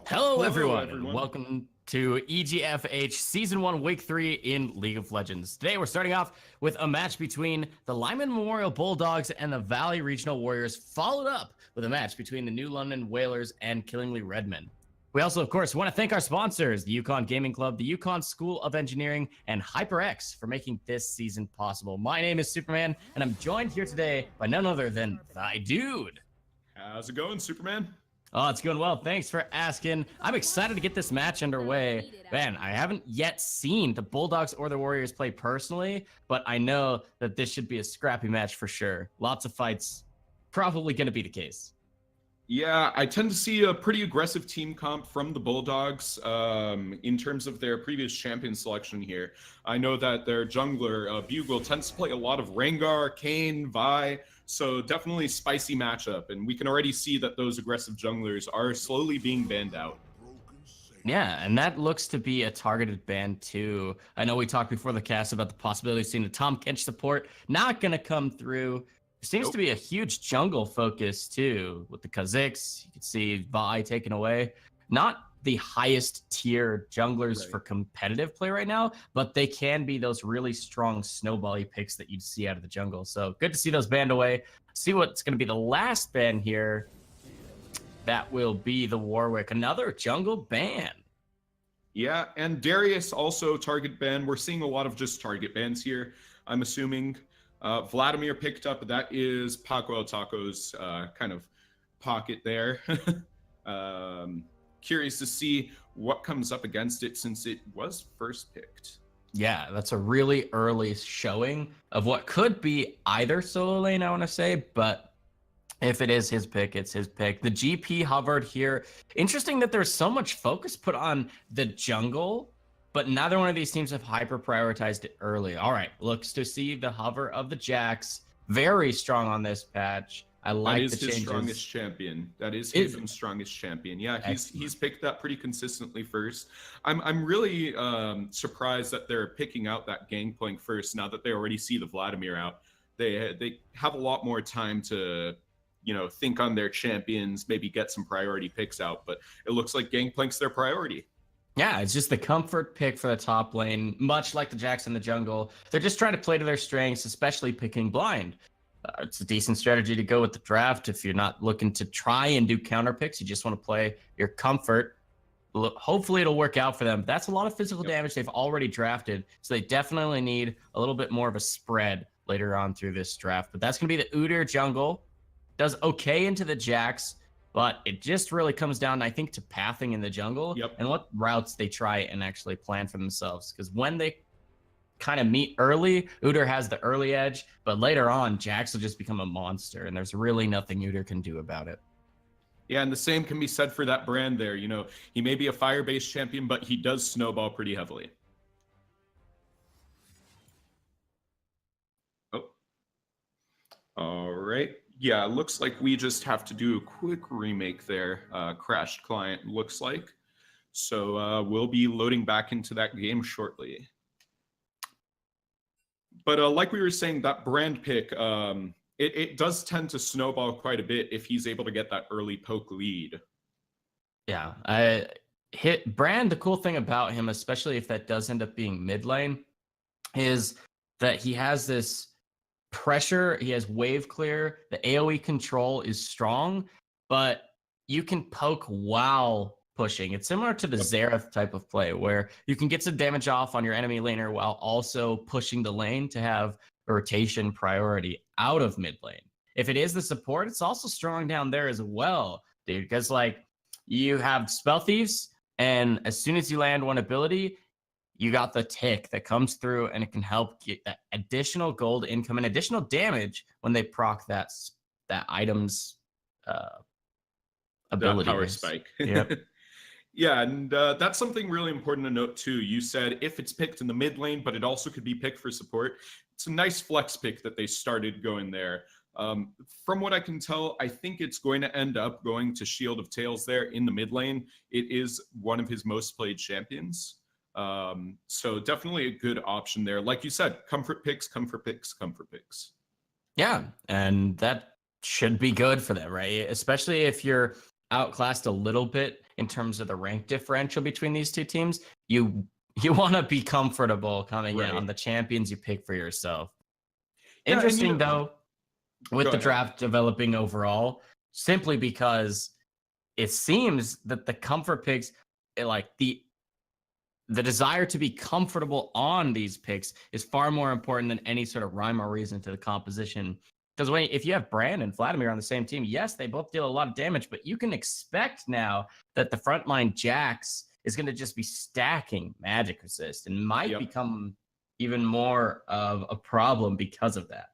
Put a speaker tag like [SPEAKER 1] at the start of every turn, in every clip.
[SPEAKER 1] Hello,
[SPEAKER 2] Hello,
[SPEAKER 1] everyone, and
[SPEAKER 2] everyone.
[SPEAKER 1] welcome to EGFH Season 1, Week 3 in League of Legends. Today, we're starting off with a match between the Lyman Memorial Bulldogs and the Valley Regional Warriors, followed up with a match between the New London Whalers and Killingly Redmen. We also, of course, want to thank our sponsors, the Yukon Gaming Club, the Yukon School of Engineering, and HyperX for making this season possible. My name is Superman, and I'm joined here today by none other than Thy Dude.
[SPEAKER 2] How's it going, Superman?
[SPEAKER 1] Oh, it's going well. Thanks for asking. I'm excited to get this match underway. Man, I haven't yet seen the Bulldogs or the Warriors play personally, but I know that this should be a scrappy match for sure. Lots of fights. Probably going to be the case.
[SPEAKER 2] Yeah, I tend to see a pretty aggressive team comp from the Bulldogs in terms of their previous champion selection here. I know that their jungler, Bugle, tends to play a lot of Rengar, Kayn, Vi, so definitely spicy matchup. And we can already see that those aggressive junglers are slowly being banned out.
[SPEAKER 1] Yeah, and that looks to be a targeted ban too. I know we talked before the cast about the possibility of seeing the Tahm Kench support not going to come through. There seems to be a huge jungle focus too with the Kha'Zix. You can see Vi taken away. Not the highest tier junglers for competitive play right now, but they can be those really strong snowbally picks that you'd see out of the jungle. So good to see those banned away. See what's going to be the last ban here. That will be the Warwick, another jungle ban.
[SPEAKER 2] Yeah, and Darius also target ban. We're seeing a lot of just target bans here, I'm assuming. Vladimir picked up, that is Paco El Taco's kind of pocket there. Curious to see what comes up against it since it was first picked.
[SPEAKER 1] Yeah, that's a really early showing of what could be either solo lane, I want to say, but if it is his pick, it's his pick. The GP hovered here. Interesting that there's so much focus put on the jungle, but neither one of these teams have hyper prioritized it early. All right, looks to see the hover of the Jax. Very strong on this patch. I like the changes.
[SPEAKER 2] That is his strongest champion. That is his strongest champion. Yeah, he's picked that pretty consistently first. I'm really surprised that they're picking out that Gangplank first now that they already see the Vladimir out. They have a lot more time to think on their champions, maybe get some priority picks out, but it looks like Gangplank's their priority.
[SPEAKER 1] Yeah, it's just the comfort pick for the top lane, much like the Jax in the jungle. They're just trying to play to their strengths, especially picking blind. It's a decent strategy to go with the draft if you're not looking to try and do counter picks. You just want to play your comfort. Hopefully it'll work out for them. That's a lot of physical damage they've already drafted, so they definitely need a little bit more of a spread later on through this draft. But that's going to be the Udyr jungle. Does okay into the Jax, but it just really comes down, I think, to pathing in the jungle and what routes they try and actually plan for themselves. Because when they kind of meet early, Udyr has the early edge, but later on, Jax will just become a monster, and there's really nothing Udyr can do about it.
[SPEAKER 2] Yeah, and the same can be said for that brand there. He may be a fire-based champion, but he does snowball pretty heavily. Oh. All right. Yeah, looks like we just have to do a quick remake there. Crashed client, looks like. So we'll be loading back into that game shortly. But like we were saying, that brand pick, it does tend to snowball quite a bit if he's able to get that early poke lead.
[SPEAKER 1] Yeah, Brand, the cool thing about him, especially if that does end up being mid lane, is that he has this pressure, he has wave clear, the AoE control is strong, but you can poke while pushing. It's similar to the Xerath type of play where you can get some damage off on your enemy laner while also pushing the lane to have a rotation priority out of mid lane. If it is the support, it's also strong down there as well, dude, because you have Spell Thieves, and as soon as you land one ability, you got the tick that comes through, and it can help get that additional gold income and additional damage when they proc that item's ability.
[SPEAKER 2] That power spike.
[SPEAKER 1] Yep.
[SPEAKER 2] Yeah, and that's something really important to note too. You said if it's picked in the mid lane, but it also could be picked for support. It's a nice flex pick that they started going there. From what I can tell, I think it's going to end up going to Shield of Tails there in the mid lane. It is one of his most played champions. So definitely a good option there. Like you said, comfort picks, comfort picks, comfort picks.
[SPEAKER 1] Yeah, and that should be good for them, right? Especially if you're outclassed a little bit in terms of the rank differential between these two teams, you want to be comfortable coming in on the champions you pick for yourself.
[SPEAKER 2] Yeah,
[SPEAKER 1] Interesting though, with
[SPEAKER 2] Go
[SPEAKER 1] the
[SPEAKER 2] ahead.
[SPEAKER 1] draft developing overall, simply because it seems that the comfort picks, like the desire to be comfortable on these picks is far more important than any sort of rhyme or reason to the composition. Because if you have Brand and Vladimir on the same team, yes, they both deal a lot of damage, but you can expect now that the frontline Jax is going to just be stacking magic resist and might become even more of a problem because of that.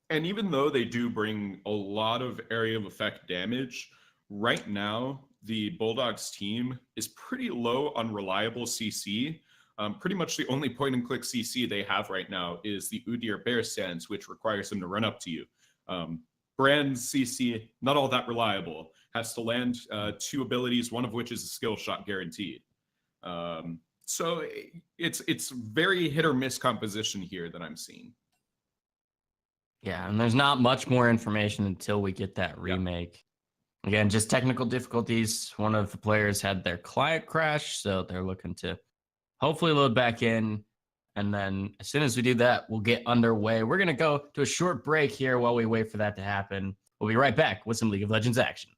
[SPEAKER 2] And even though they do bring a lot of area of effect damage, right now the Bulldogs team is pretty low on reliable CC. Pretty much the only point and click CC they have right now is the Udyr Bear Sands, which requires them to run up to you. Brand's CC, not all that reliable. Has to land 2 abilities, one of which is a skill shot guaranteed. So it's very hit or miss composition here that I'm seeing.
[SPEAKER 1] Yeah, and there's not much more information until we get that remake. Again, just technical difficulties. One of the players had their client crash, so they're looking to hopefully load back in. And then as soon as we do that, we'll get underway. We're going to go to a short break here while we wait for that to happen. We'll be right back with some League of Legends action.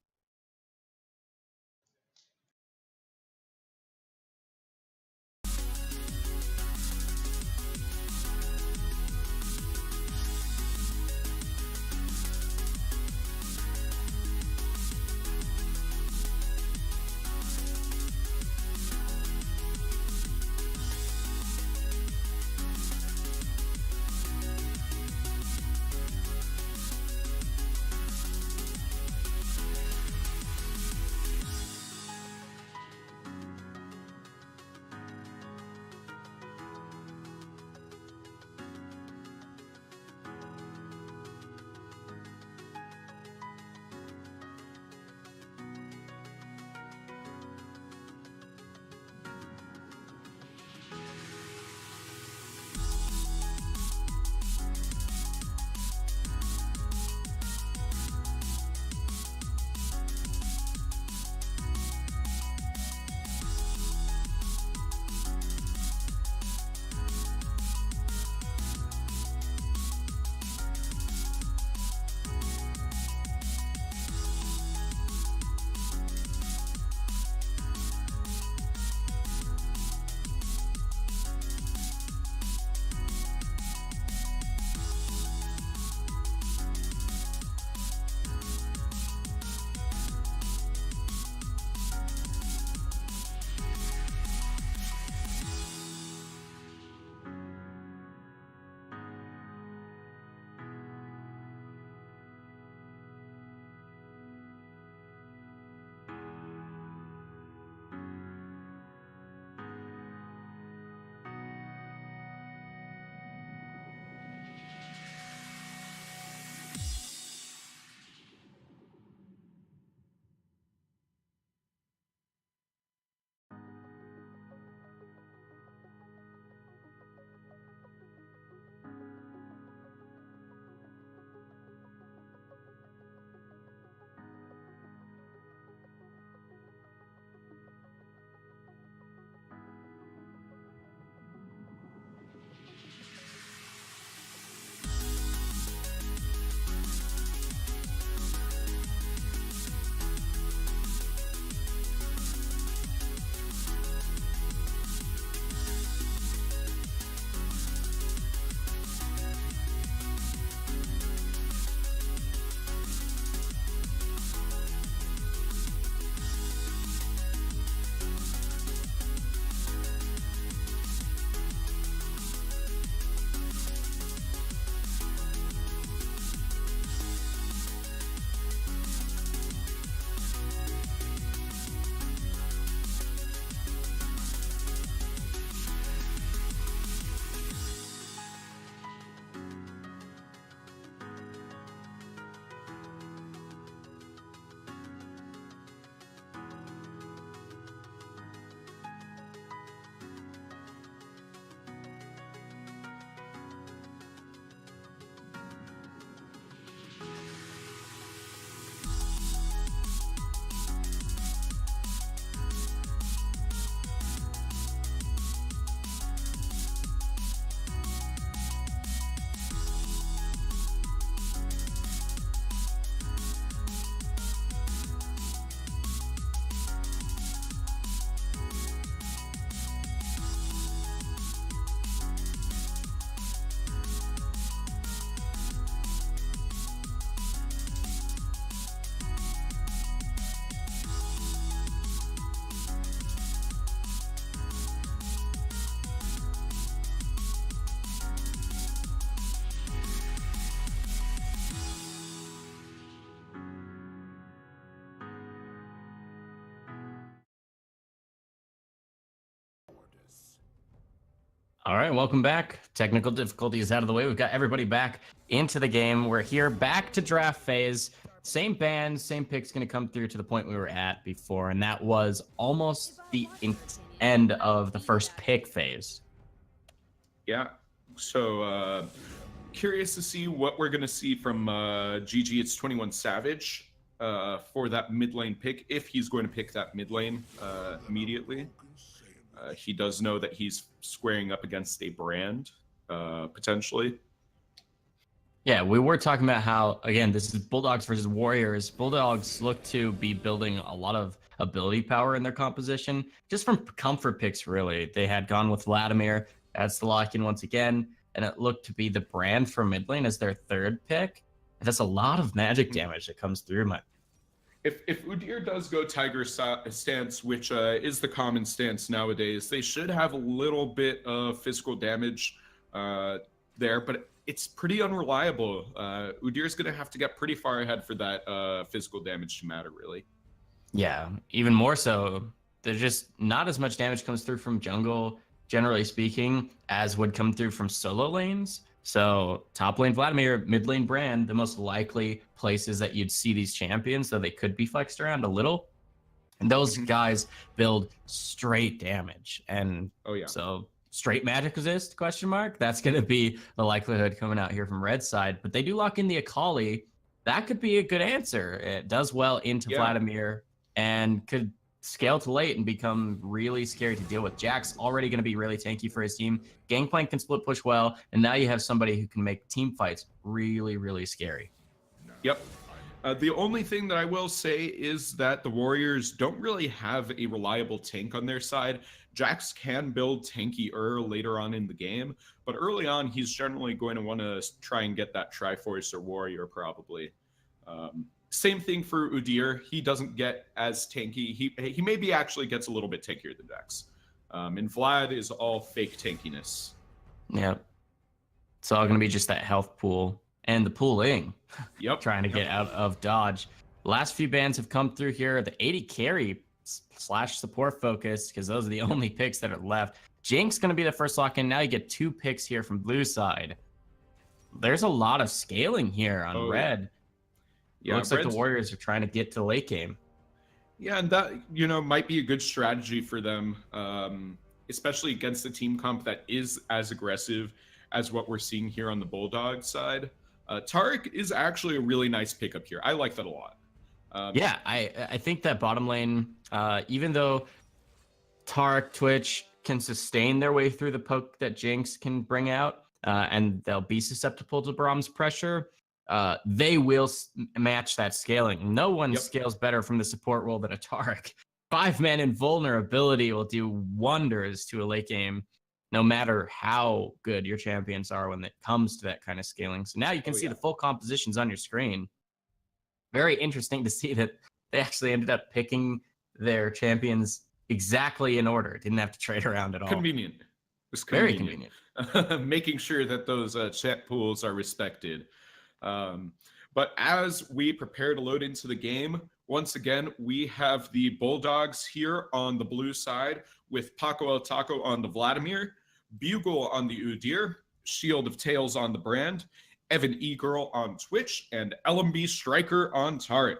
[SPEAKER 1] All right, welcome back. Technical difficulties out of the way. We've got everybody back into the game. We're here back to draft phase. Same band, same picks going to come through to the point we were at before, and that was almost the end of the first pick phase.
[SPEAKER 2] Yeah. So curious to see what we're gonna see from GG. It's 21 Savage for that mid lane pick, if he's going to pick that mid lane immediately. He does know that he's squaring up against a brand, potentially.
[SPEAKER 1] Yeah, we were talking about how, again, this is Bulldogs versus Warriors. Bulldogs look to be building a lot of ability power in their composition, just from comfort picks, really. They had gone with Vladimir. That's the lock-in once again, and it looked to be the brand for mid lane as their third pick. And that's a lot of magic damage that comes through.
[SPEAKER 2] If Udyr does go Tiger stance, which is the common stance nowadays, they should have a little bit of physical damage there, but it's pretty unreliable. Udyr's going to have to get pretty far ahead for that physical damage to matter, really.
[SPEAKER 1] Yeah, even more so. There's just not as much damage comes through from jungle, generally speaking, as would come through from solo lanes. So top lane Vladimir, mid lane Brand, the most likely places that you'd see these champions, though they could be flexed around a little. And those guys build straight damage. And so straight magic resist, question mark? That's going to be the likelihood coming out here from red side. But they do lock in the Akali. That could be a good answer. It does well into Vladimir and could scale to late and become really scary to deal with. Jack's already going to be really tanky for his team. Gangplank can split push well, and now you have somebody who can make team fights really, really scary.
[SPEAKER 2] Yep. The only thing that I will say is that the Warriors don't really have a reliable tank on their side. Jax can build tankier later on in the game, but early on, he's generally going to want to try and get that Triforce or Warrior probably. Same thing for Udyr. He doesn't get as tanky. He maybe actually gets a little bit tankier than Jax. And Vlad is all fake tankiness.
[SPEAKER 1] Yep. It's all going to be just that health pool and the pooling.
[SPEAKER 2] Yep.
[SPEAKER 1] Trying to get out of dodge. Last few bans have come through here. The 80 carry / support focus, because those are the only picks that are left. Jinx going to be the first lock in. Now you get 2 picks here from blue side. There's a lot of scaling here on red. Yeah, looks like the Warriors are trying to get to late game.
[SPEAKER 2] Yeah, and that, might be a good strategy for them, especially against a team comp that is as aggressive as what we're seeing here on the Bulldog side. Taric is actually a really nice pickup here. I like that a lot.
[SPEAKER 1] Yeah, I think that bottom lane, even though Taric, Twitch can sustain their way through the poke that Jinx can bring out, and they'll be susceptible to Braum's pressure, they will match that scaling. No one scales better from the support role than a Taric. 5-man invulnerability will do wonders to a late game, no matter how good your champions are when it comes to that kind of scaling. So now you can see the full compositions on your screen. Very interesting to see that they actually ended up picking their champions exactly in order. Didn't have to trade around at all.
[SPEAKER 2] Convenient. It's
[SPEAKER 1] very convenient.
[SPEAKER 2] Making sure that those chat pools are respected. But as we prepare to load into the game, once again, we have the Bulldogs here on the blue side with Paco El Taco on the Vladimir, Bugle on the Udyr, Shield of Tails on the Brand, Evan E-Girl on Twitch, and LMB Striker on Taric.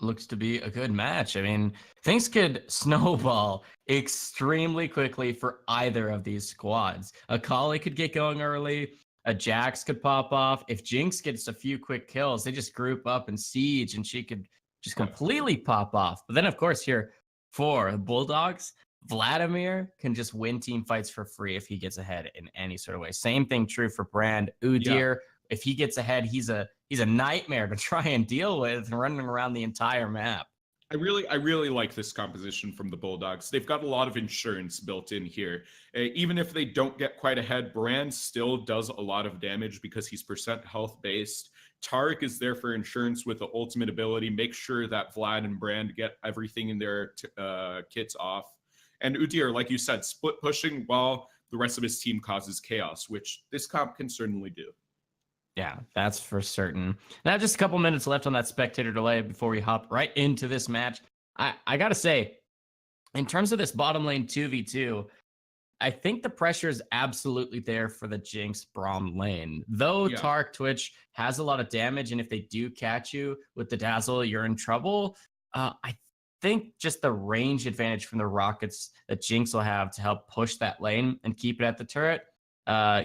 [SPEAKER 1] Looks to be a good match. I mean, things could snowball extremely quickly for either of these squads. Akali could get going early. A Jax could pop off. If Jinx gets a few quick kills, they just group up and siege, and she could just completely pop off. But then, of course, here for the Bulldogs, Vladimir can just win team fights for free if he gets ahead in any sort of way. Same thing true for Brand. Udyr, if he gets ahead, he's a nightmare to try and deal with and running around the entire map.
[SPEAKER 2] I really like this composition from the Bulldogs. They've got a lot of insurance built in here. Even if they don't get quite ahead, Brand still does a lot of damage because he's percent health based. Taric is there for insurance with the ultimate ability. Make sure that Vlad and Brand get everything in their kits off. And Udyr, like you said, split pushing while the rest of his team causes chaos, which this comp can certainly do.
[SPEAKER 1] Yeah, that's for certain. Now, just a couple minutes left on that spectator delay before we hop right into this match. I got to say, in terms of this bottom lane 2v2, I think the pressure is absolutely there for the Jinx Braum lane. Though
[SPEAKER 2] Yeah.
[SPEAKER 1] Tark Twitch has a lot of damage, and if they do catch you with the Dazzle, you're in trouble. I think just the range advantage from the rockets that Jinx will have to help push that lane and keep it at the turret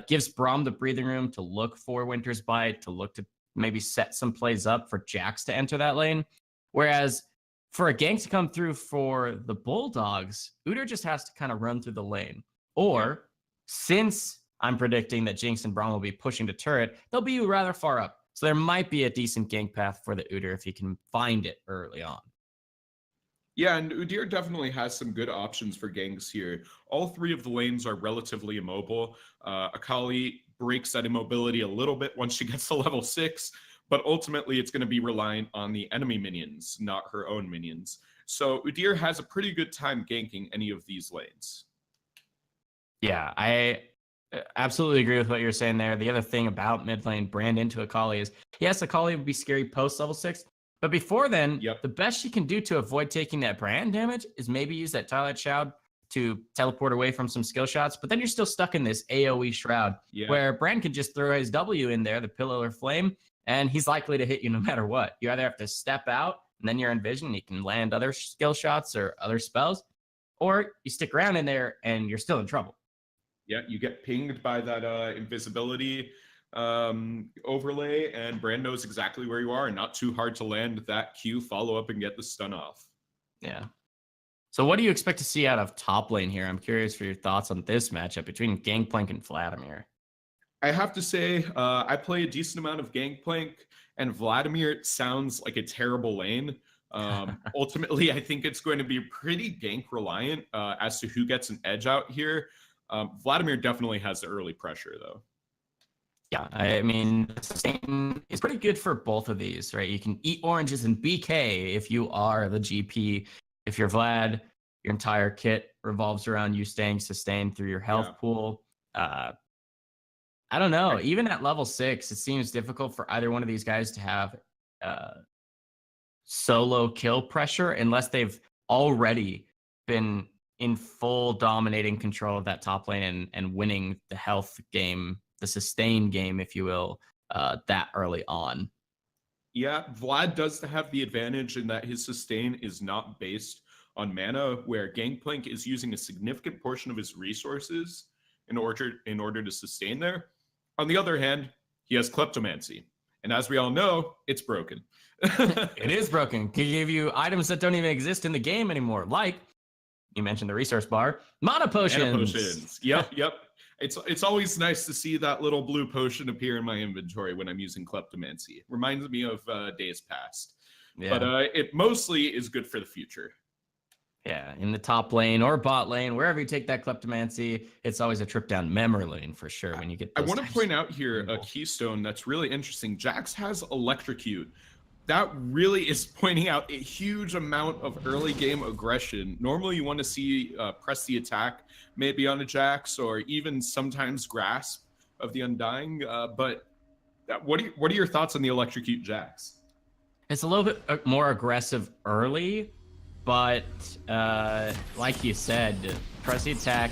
[SPEAKER 1] gives Braum the breathing room to look for Winter's Bite, to look to maybe set some plays up for Jax to enter that lane. Whereas for a gank to come through for the Bulldogs, Udyr just has to kind of run through the lane. Or since I'm predicting that Jinx and Braum will be pushing to turret, they'll be rather far up. So there might be a decent gank path for the Udyr if he can find it early on.
[SPEAKER 2] Yeah, and Udyr definitely has some good options for ganks here. All three of the lanes are relatively immobile. Akali breaks that immobility a little bit once she gets to level 6, but ultimately it's going to be reliant on the enemy minions, not her own minions. So Udyr has a pretty good time ganking any of these lanes.
[SPEAKER 1] Yeah, I absolutely agree with what you're saying there. The other thing about mid lane Brand into Akali is, yes, Akali would be scary post level 6, but before then, the best she can do to avoid taking that Brand damage is maybe use that Twilight Shroud to teleport away from some skill shots, but then you're still stuck in this AoE Shroud where Brand can just throw his W in there, the Pillar of Flame, and he's likely to hit you no matter what. You either have to step out and then you're in vision, and you can land other skill shots or other spells, or you stick around in there and you're still in trouble.
[SPEAKER 2] Yeah, you get pinged by that invisibility overlay, and Brand knows exactly where you are, and not too hard to land that Q, follow up, and get the stun off.
[SPEAKER 1] Yeah. So what do you expect to see out of top lane here? I'm curious for your thoughts on this matchup between Gangplank and Vladimir.
[SPEAKER 2] I have to say, I play a decent amount of Gangplank, and Vladimir sounds like a terrible lane. Ultimately, I think it's going to be pretty gank reliant as to who gets an edge out here. Vladimir definitely has the early pressure, though.
[SPEAKER 1] Yeah, I mean, sustain is pretty good for both of these, right? You can eat oranges and BK if you are the GP. If you're Vlad, your entire kit revolves around you staying sustained through your health pool. I don't know. Even at level 6, it seems difficult for either one of these guys to have solo kill pressure unless they've already been in full dominating control of that top lane and winning the health game, the sustain game, if you will, that early on.
[SPEAKER 2] Yeah, Vlad does have the advantage in that his sustain is not based on mana, where Gangplank is using a significant portion of his resources in order to sustain there. On the other hand, he has Kleptomancy, and as we all know, it's broken.
[SPEAKER 1] It is broken. Can give you items that don't even exist in the game anymore, like you mentioned the resource bar, mana potions.
[SPEAKER 2] Mana potions. Yep. It's always nice to see that little blue potion appear in my inventory when I'm using Kleptomancy. Reminds me of days past. Yeah. But it mostly is good for the future.
[SPEAKER 1] Yeah, in the top lane or bot lane, wherever you take that Kleptomancy, it's always a trip down memory lane for sure when you get those.
[SPEAKER 2] I want to point out here a keystone that's really interesting. Jax has Electrocute. That really is pointing out a huge amount of early game aggression. Normally you want to see press the attack maybe on a Jax, or even sometimes grasp of the Undying. But what are your thoughts on the Electrocute Jax?
[SPEAKER 1] It's a little bit more aggressive early, but like you said, press the attack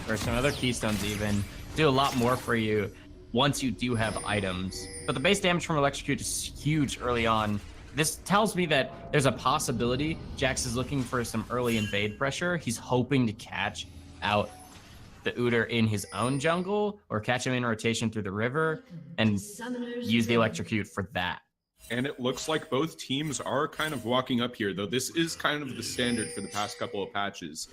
[SPEAKER 1] or some other keystones even do a lot more for you once you do have items. But the base damage from Electrocute is huge early on. This tells me that there's a possibility Jax is looking for some early invade pressure. He's hoping to catch out the Udyr in his own jungle or catch him in rotation through the river and use the Electrocute for that.
[SPEAKER 2] And it looks like both teams are kind of walking up here, though this is kind of the standard for the past couple of patches.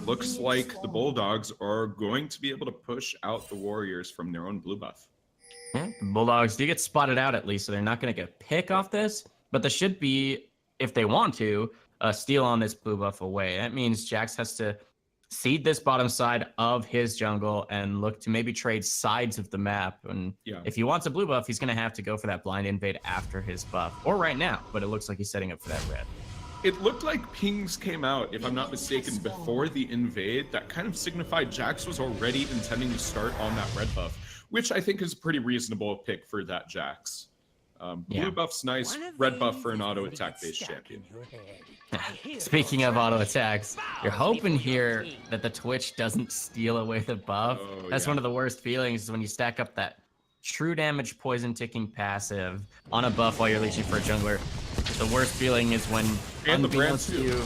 [SPEAKER 2] Looks like the Bulldogs are going to be able to push out the Warriors from their own blue buff.
[SPEAKER 1] Yeah, the Bulldogs do get spotted out at least, so they're not going to get a pick off this, but there should be, if they want to, steal on this blue buff away. That means Jax has to seed this bottom side of his jungle and look to maybe trade sides of the map. And if he wants a blue buff, he's going to have to go for that blind invade after his buff, or right now, but it looks like he's setting up for that red.
[SPEAKER 2] It looked like pings came out, if I'm not mistaken, before the invade. That kind of signified Jax was already intending to start on that red buff, which I think is a pretty reasonable pick for that Jax. Blue buff's nice, red buff for an auto attack based champion.
[SPEAKER 1] Speaking of auto attacks, you're hoping here that the Twitch doesn't steal away the buff. That's one of the worst feelings is when you stack up that true damage poison ticking passive on a buff while you're leeching for a jungler. The worst feeling is when
[SPEAKER 2] and the brand too.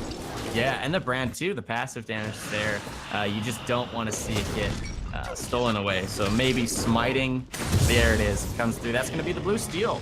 [SPEAKER 1] Yeah, and the brand too, the passive damage is there. You just don't want to see it get stolen away. So maybe smiting, there it is, comes through. That's going to be the blue steal.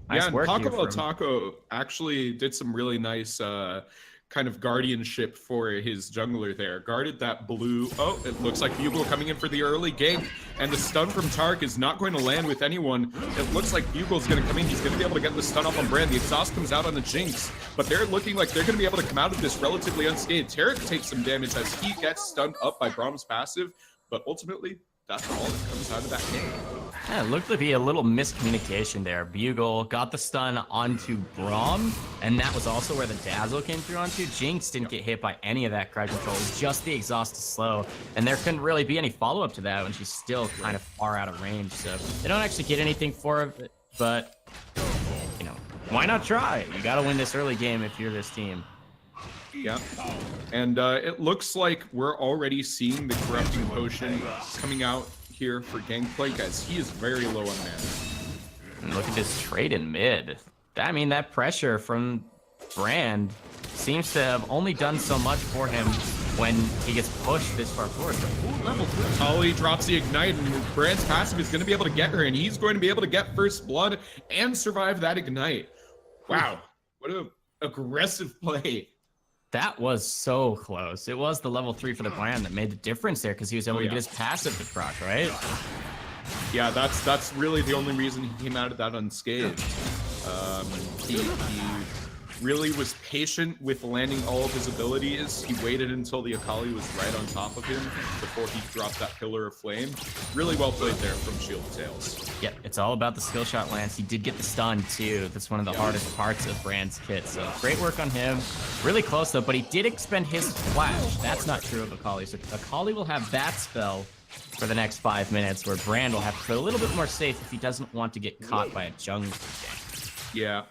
[SPEAKER 1] Nice
[SPEAKER 2] and Taco actually did some really nice kind of guardianship for his jungler there. Guarded that blue. Oh, it looks like Bugle coming in for the early gank. And the stun from Tark is not going to land with anyone. It looks like Bugle's going to come in. He's going to be able to get the stun off on Brand. The exhaust comes out on the Jinx. But they're looking like they're going to be able to come out of this relatively unscathed. Tarek takes some damage as he gets stunned up by Brahm's passive. But ultimately, that's all that comes out of that game.
[SPEAKER 1] Yeah, it looked to be a little miscommunication there. Bugle got the stun onto Braum, and that was also where the dazzle came through onto. Jinx didn't get hit by any of that crowd control. It was just the exhaust to slow, and there couldn't really be any follow-up to that when she's still kind of far out of range. So they don't actually get anything for it, but, you know, why not try? You got to win this early game if you're this team.
[SPEAKER 2] Yeah, and it looks like we're already seeing the Corrupting Potion coming out here for Gangplank, as he is very low on mana.
[SPEAKER 1] And look at this trade in mid. I mean, that pressure from Brand seems to have only done so much for him when he gets pushed this far forward. Ooh, level 3.
[SPEAKER 2] Ollie drops the Ignite, and Brand's passive is going to be able to get her, and he's going to be able to get first blood and survive that Ignite. Wow, what an aggressive play.
[SPEAKER 1] That was so close. It was the level 3 for the Brand that made the difference there because he was able to get his passive to proc, right?
[SPEAKER 2] Yeah, that's really the only reason he came out of that unscathed. He really was patient with landing all of his abilities. He waited until the Akali was right on top of him before he dropped that Pillar of Flame. Really well played there from Shield Tails.
[SPEAKER 1] Yep, it's all about the skill shot lands. He did get the stun too. That's one of the hardest parts of Brand's kit. So great work on him. Really close though, but he did expend his flash. That's not true of Akali. So Akali will have that spell for the next 5 minutes, where Brand will have to play a little bit more safe if he doesn't want to get caught by a jungle gank.
[SPEAKER 2] Yeah.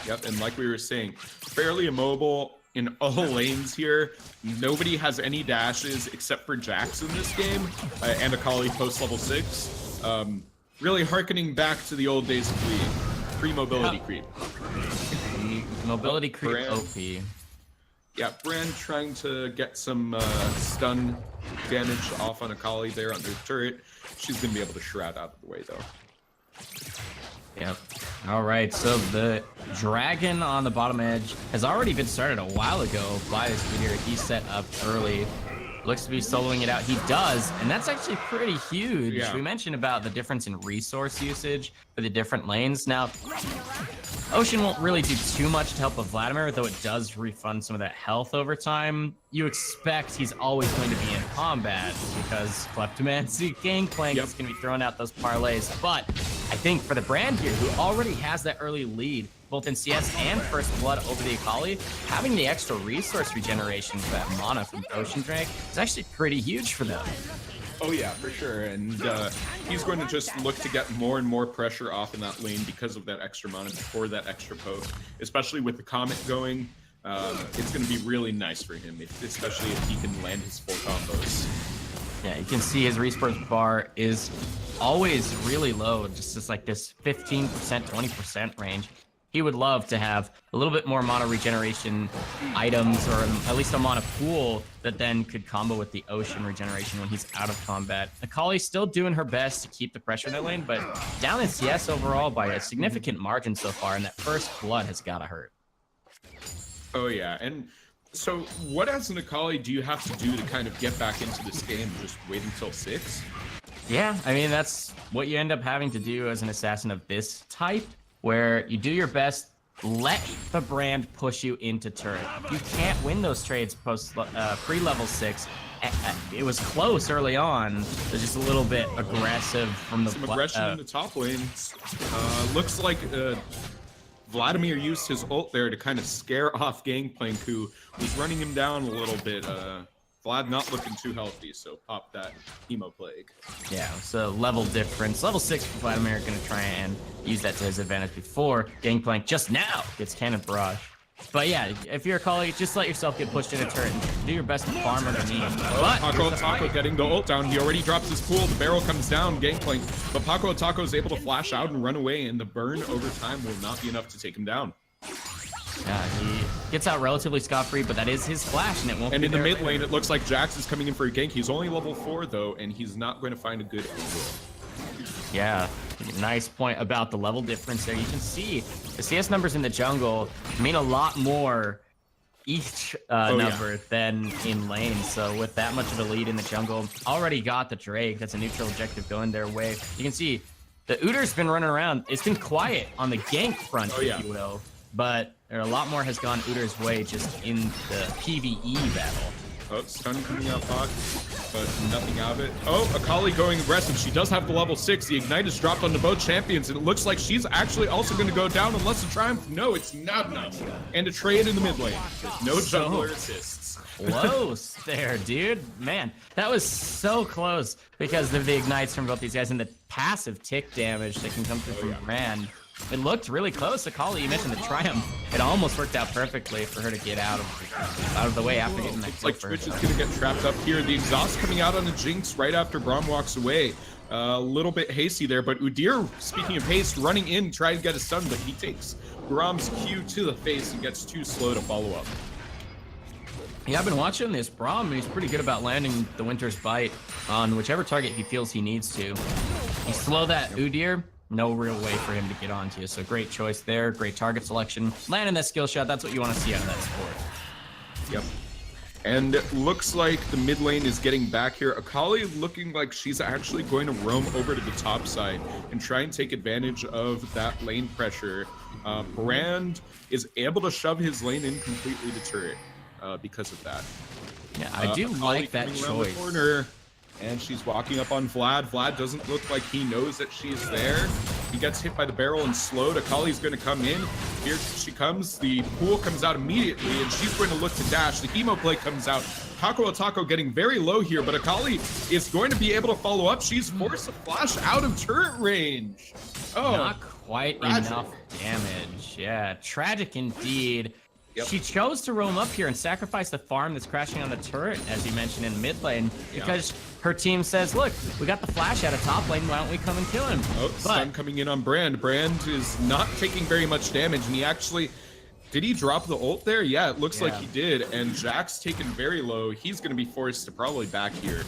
[SPEAKER 2] Yep, and like we were saying, fairly immobile in all lanes here. Nobody has any dashes except for Jax in this game, and Akali post level 6. Really harkening back to the old days of League. Pre-mobility creep.
[SPEAKER 1] Mobility creep
[SPEAKER 2] Brand,
[SPEAKER 1] OP.
[SPEAKER 2] Yeah, Brand trying to get some stun damage off on Akali there on their turret. She's going to be able to shroud out of the way, though.
[SPEAKER 1] Yep. All right, so the dragon on the bottom edge has already been started a while ago by this meteor. He's set up early. Looks to be soloing it out. He does, and that's actually pretty huge.
[SPEAKER 2] Yeah.
[SPEAKER 1] We mentioned about the difference in resource usage for the different lanes. Now, Ocean won't really do too much to help with Vladimir, though it does refund some of that health over time. You expect he's always going to be in combat because Kleptomancy Gangplank is going to be throwing out those parlays. But I think for the Brand here, who already has that early lead, both in CS and First Blood over the Akali, having the extra resource regeneration for that mana from Ocean Drake is actually pretty huge for them.
[SPEAKER 2] Oh yeah, for sure, and he's going to just look to get more and more pressure off in that lane because of that extra mana before that extra poke, especially with the Comet going. It's going to be really nice for him, especially if he can land his full combos.
[SPEAKER 1] Yeah, you can see his resource bar is always really low, just like this 15%, 20% range. He would love to have a little bit more mana regeneration items, or at least a mana pool that then could combo with the Ocean regeneration when he's out of combat. Akali's still doing her best to keep the pressure in that lane, but down in CS overall by a significant margin so far, and that First Blood has gotta hurt.
[SPEAKER 2] Oh yeah, and so what as an Akali do you have to do to kind of get back into this game? Just wait until 6?
[SPEAKER 1] Yeah, I mean, that's what you end up having to do as an assassin of this type, where you do your best, let the Brand push you into turret. You can't win those trades post pre-level 6. It was close early on. It was just a little bit aggressive from the
[SPEAKER 2] some aggression in the top lane. Looks like Vladimir used his ult there to kind of scare off Gangplank, who was running him down a little bit Vlad not looking too healthy, so pop that Hemo Plague.
[SPEAKER 1] Yeah, so level difference. Level 6 for Vladimir going to try and use that to his advantage before Gangplank just now gets Cannon Barrage. But yeah, if you're a Kali, just let yourself get pushed in a turret and do your best to farm underneath. But
[SPEAKER 2] Taco getting the ult down. He already drops his pool. The barrel comes down, Gangplank. But Paco Taco is able to flash out and run away, and the burn over time will not be enough to take him down.
[SPEAKER 1] Yeah, he gets out relatively scot-free, but that is his flash, and it won't.
[SPEAKER 2] And in the mid lane, it looks like Jax is coming in for a gank. He's only level 4 though, and he's not going to find a good angle.
[SPEAKER 1] Yeah, nice point about the level difference there. You can see the CS numbers in the jungle mean a lot more each number than in lane. So with that much of a lead in the jungle, already got the Drake. That's a neutral objective going their way. You can see the Uter's been running around. It's been quiet on the gank front, if you will. But a lot more has gone Uter's way just in the PvE battle.
[SPEAKER 2] Oh, stun coming out Fox, but nothing out of it. Oh, Akali going aggressive. She does have the level 6. The Ignite is dropped onto both champions, and it looks like she's actually also going to go down unless the Triumph. No, it's not enough. And a trade in the mid lane. No jungler assists.
[SPEAKER 1] Close there, dude. Man, that was so close because of the Ignites from both these guys and the passive tick damage that can come through from Brand. It looked really close. Akali, you mentioned the Triumph. It almost worked out perfectly for her to get out of the way after getting that kill.
[SPEAKER 2] Like Twitch is going to get trapped up here. The exhaust coming out on the Jinx right after Braum walks away. A little bit hasty there, but Udyr, speaking of haste, running in, trying to get a stun, but he takes Braum's Q to the face and gets too slow to follow up.
[SPEAKER 1] Yeah, I've been watching this Braum, and he's pretty good about landing the Winter's Bite on whichever target he feels he needs to. You slow that Udyr, no real way for him to get onto you. So great choice there, great target selection. Landing that skill shot, that's what you want to see out of that sport.
[SPEAKER 2] Yep. And it looks like the mid lane is getting back here. Akali looking like she's actually going to roam over to the top side and try and take advantage of that lane pressure. Brand is able to shove his lane in completely to turret because of that.
[SPEAKER 1] Yeah, I do like that choice.
[SPEAKER 2] Corner, and she's walking up on Vlad. Vlad doesn't look like he knows that she's there. He gets hit by the barrel and slowed. Akali's going to come in. Here she comes. The pool comes out immediately, and she's going to look to dash. The Hemo Play comes out. Taco getting very low here, but Akali is going to be able to follow up. She's forced to flash out of turret range. Oh,
[SPEAKER 1] not quite enough damage. Yeah, tragic indeed. Yep. She chose to roam up here and sacrifice the farm that's crashing on the turret, as you mentioned in mid lane, because her team says, look, we got the flash out of top lane, why don't we come and kill him?
[SPEAKER 2] Oh, stun coming in on Brand. Brand is not taking very much damage, and he actually, did he drop the ult there? Yeah, it looks like he did, and Jack's taken very low. He's going to be forced to probably back here.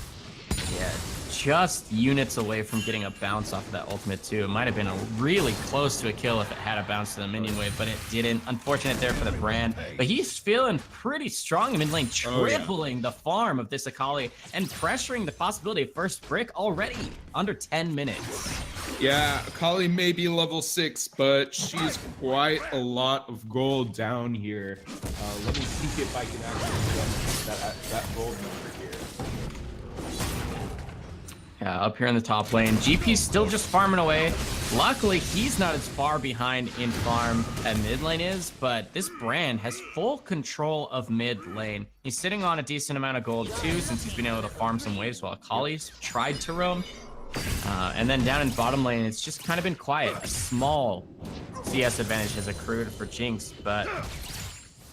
[SPEAKER 1] Yeah, just units away from getting a bounce off of that ultimate too. It might have been really close to a kill if it had a bounce to the minion wave, but it didn't. Unfortunate there for the Brand. But he's feeling pretty strong in mid lane, tripling the farm of this Akali and pressuring the possibility of first brick already under 10 minutes.
[SPEAKER 2] Yeah, Akali may be level 6, but she's quite a lot of gold down here. Let me see if I can actually get that gold number here.
[SPEAKER 1] Yeah, up here in the top lane, GP's still just farming away. Luckily, he's not as far behind in farm as mid lane is, but this Brand has full control of mid lane. He's sitting on a decent amount of gold too, since he's been able to farm some waves while Akali's tried to roam. And then down in bottom lane, it's just kind of been quiet. A small CS advantage has accrued for Jinx, but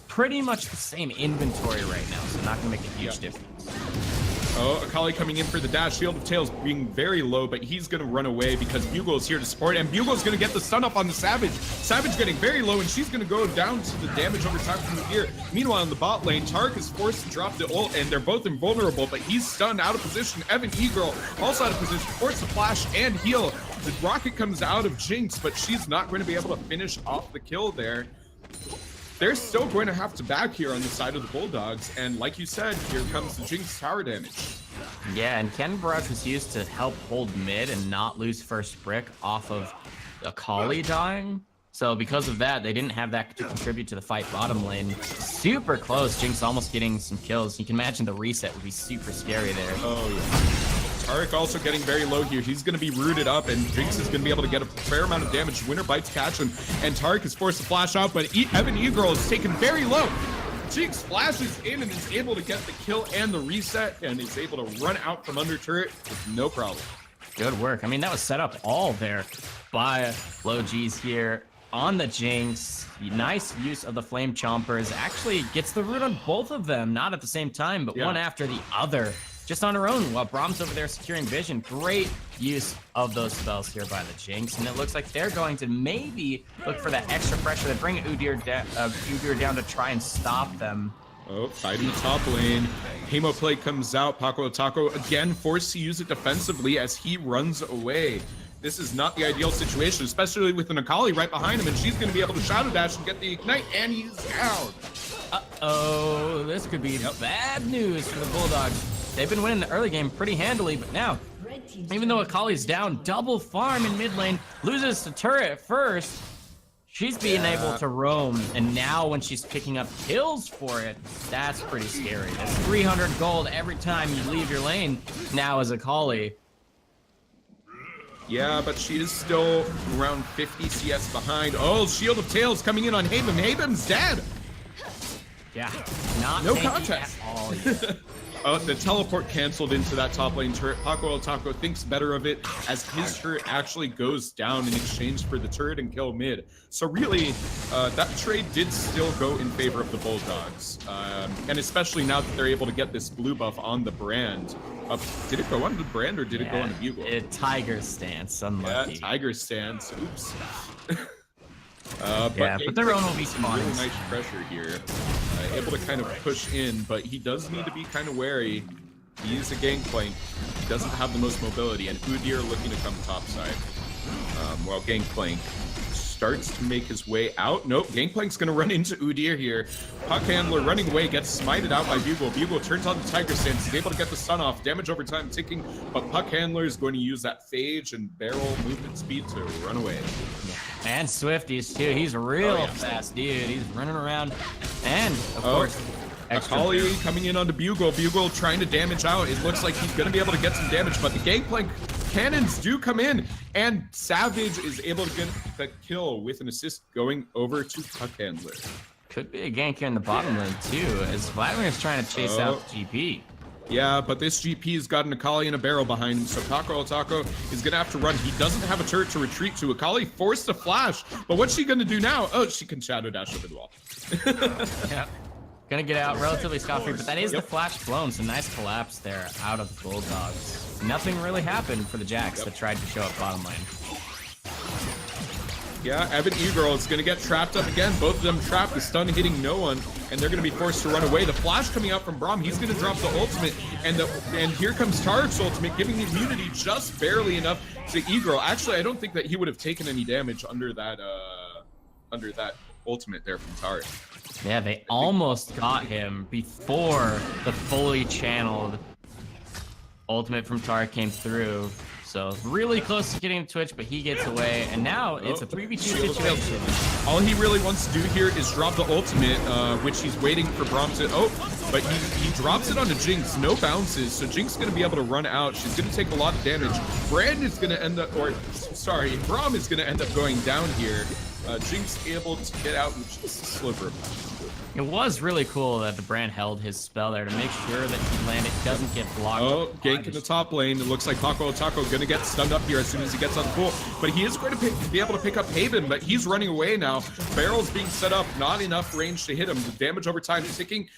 [SPEAKER 1] pretty much the same inventory right now, so not gonna make a huge difference.
[SPEAKER 2] Oh, Akali coming in for the dash. Shield of Tails being very low, but he's going to run away because Bugle is here to support, and Bugle's going to get the stun up on the Savage. Savage getting very low, and she's going to go down to the damage over time from the gear. Meanwhile, in the bot lane, Tark is forced to drop the ult, and they're both invulnerable, but he's stunned out of position. Evan E-Girl also out of position, forced to flash and heal. The rocket comes out of Jinx, but she's not going to be able to finish off the kill there. They're still going to have to back here on the side of the Bulldogs, and like you said, here comes the Jinx tower damage.
[SPEAKER 1] Yeah, and Cannon Barrage was used to help hold mid and not lose first brick off of Akali dying. So because of that, they didn't have that to contribute to the fight bottom lane. Super close, Jinx almost getting some kills. You can imagine the reset would be super scary there.
[SPEAKER 2] Oh yeah. Tarek also getting very low here. He's going to be rooted up, and Jinx is going to be able to get a fair amount of damage. Winter Bites catch him, and Tarek is forced to flash out, but Evan E-Girl is taken very low. Jinx flashes in and is able to get the kill and the reset, and is able to run out from under turret with no problem.
[SPEAKER 1] Good work. I mean, that was set up all there by Low G's here on the Jinx. Nice use of the Flame Chompers. Actually gets the root on both of them, not at the same time, but one after the other, just on her own, while Brahm's over there securing vision. Great use of those spells here by the Jinx, and it looks like they're going to maybe look for that extra pressure to bring Udyr down to try and stop them.
[SPEAKER 2] Oh, fight in the top lane. Hemo play comes out. Paco Taco again forced to use it defensively as he runs away. This is not the ideal situation, especially with an Akali right behind him, and she's going to be able to Shadow Dash and get the Ignite, and he's down.
[SPEAKER 1] Uh-oh, this could be bad news for the Bulldogs. They've been winning the early game pretty handily, but now, even though Akali's down, double farm in mid lane, loses to turret first. She's being able to roam, and now when she's picking up kills for it, that's pretty scary. That's 300 gold every time you leave your lane now as Akali.
[SPEAKER 2] Yeah, but she is still around 50 CS behind. Oh, Shield of Tails coming in on Haven. Haven's dead.
[SPEAKER 1] Yeah, not
[SPEAKER 2] no contest
[SPEAKER 1] at all yet.
[SPEAKER 2] Oh, the teleport canceled into that top lane turret. Paco El Taco thinks better of it as his turret actually goes down in exchange for the turret and kill mid. So really, that trade did still go in favor of the Bulldogs. And especially now that they're able to get this blue buff on the brand. Did it go on the brand or did it go on the bugle?
[SPEAKER 1] Tiger stance, unlucky.
[SPEAKER 2] Yeah, Tiger stance. Oops.
[SPEAKER 1] But their own will be smart.
[SPEAKER 2] Really nice pressure here. Able to kind of push in, but he does need to be kind of wary. He's a Gangplank. He doesn't have the most mobility, and Udyr looking to come topside. While Gangplank starts to make his way out. Nope, Gangplank's going to run into Udyr here. Puck Handler running away, gets smited out by Bugle. Bugle turns on the Tiger Stance, is able to get the stun off. Damage over time ticking, but Puck Handler is going to use that Phage and barrel movement speed to run away.
[SPEAKER 1] And Swifties too. He's real fast, dude. He's running around. And, of course,
[SPEAKER 2] Akali coming in onto Bugle. Bugle trying to damage out. It looks like he's going to be able to get some damage, but the Gangplank cannons do come in, and Savage is able to get the kill with an assist going over to Puck Handler.
[SPEAKER 1] Could be a gank here in the bottom lane too, as Vladimir's trying to chase out the GP.
[SPEAKER 2] Yeah, but this GP's got an Akali in a barrel behind him, so Paco El Taco is going to have to run. He doesn't have a turret to retreat to. Akali forced to flash, but what's she going to do now? Oh, she can Shadow Dash over the wall.
[SPEAKER 1] Yeah, gonna get out relatively scot-free, but that is the flash blown, so nice collapse there out of the Bulldogs. Nothing really happened for the Jacks that tried to show up bottom lane.
[SPEAKER 2] Yeah, Evan E-Girl is going to get trapped up again. Both of them trapped, the stun hitting no one, and they're going to be forced to run away. The flash coming out from Braum, he's going to drop the ultimate, and here comes Tarek's ultimate, giving the immunity just barely enough to E-Girl. Actually, I don't think that he would have taken any damage under that ultimate there from Tarek.
[SPEAKER 1] Yeah, they almost got him before the fully channeled ultimate from Tarek came through. So really close to getting Twitch, but he gets away, and now it's a 3v2 situation.
[SPEAKER 2] All he really wants to do here is drop the ultimate, which he's waiting for Braum to... Oh, but he drops it onto Jinx, no bounces, so Jinx is going to be able to run out. She's going to take a lot of damage. Brand is going to end up... Braum is going to end up going down here. Jinx able to get out with just a sliver of time.
[SPEAKER 1] It was really cool that the Brand held his spell there to make sure that he landed, doesn't get blocked.
[SPEAKER 2] Oh, gank in the top lane. It looks like Paco Taco going to get stunned up here as soon as he gets on the pool. But he is going to be able to pick up Haven, but he's running away now. Barrel's being set up, not enough range to hit him. The damage over time is ticking.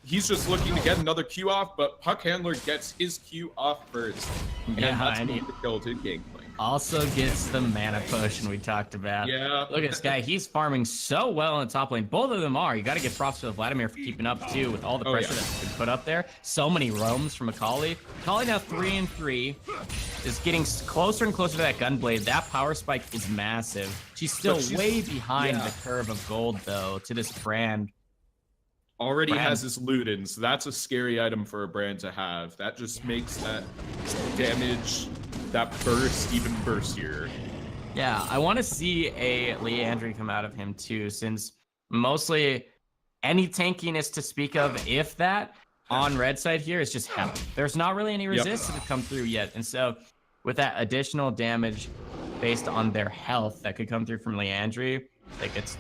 [SPEAKER 2] He's just looking to get another Q off, but Puck Handler gets his Q off first.
[SPEAKER 1] Yeah,
[SPEAKER 2] and that's the kill to Gangplank.
[SPEAKER 1] Also gets the mana push, and we talked about.
[SPEAKER 2] Yeah.
[SPEAKER 1] Look at this guy. He's farming so well in the top lane. Both of them are. You got to give props to Vladimir for keeping up, too, with all the pressure that's been put up there. So many roams from Akali. Akali now 3-3. Is getting closer and closer to that Gunblade. That power spike is massive. She's still way behind the curve of gold, though, to this Brand.
[SPEAKER 2] Already has his Luden, so that's a scary item for a Brand to have. That just makes that damage, that burst, even burstier.
[SPEAKER 1] Yeah, I want to see a Leandry come out of him too, since mostly any tankiness to speak of, if that, on red side here is just hell. There's not really any resist that come through yet, and so with that additional damage based on their health that could come through from Leandry, like it's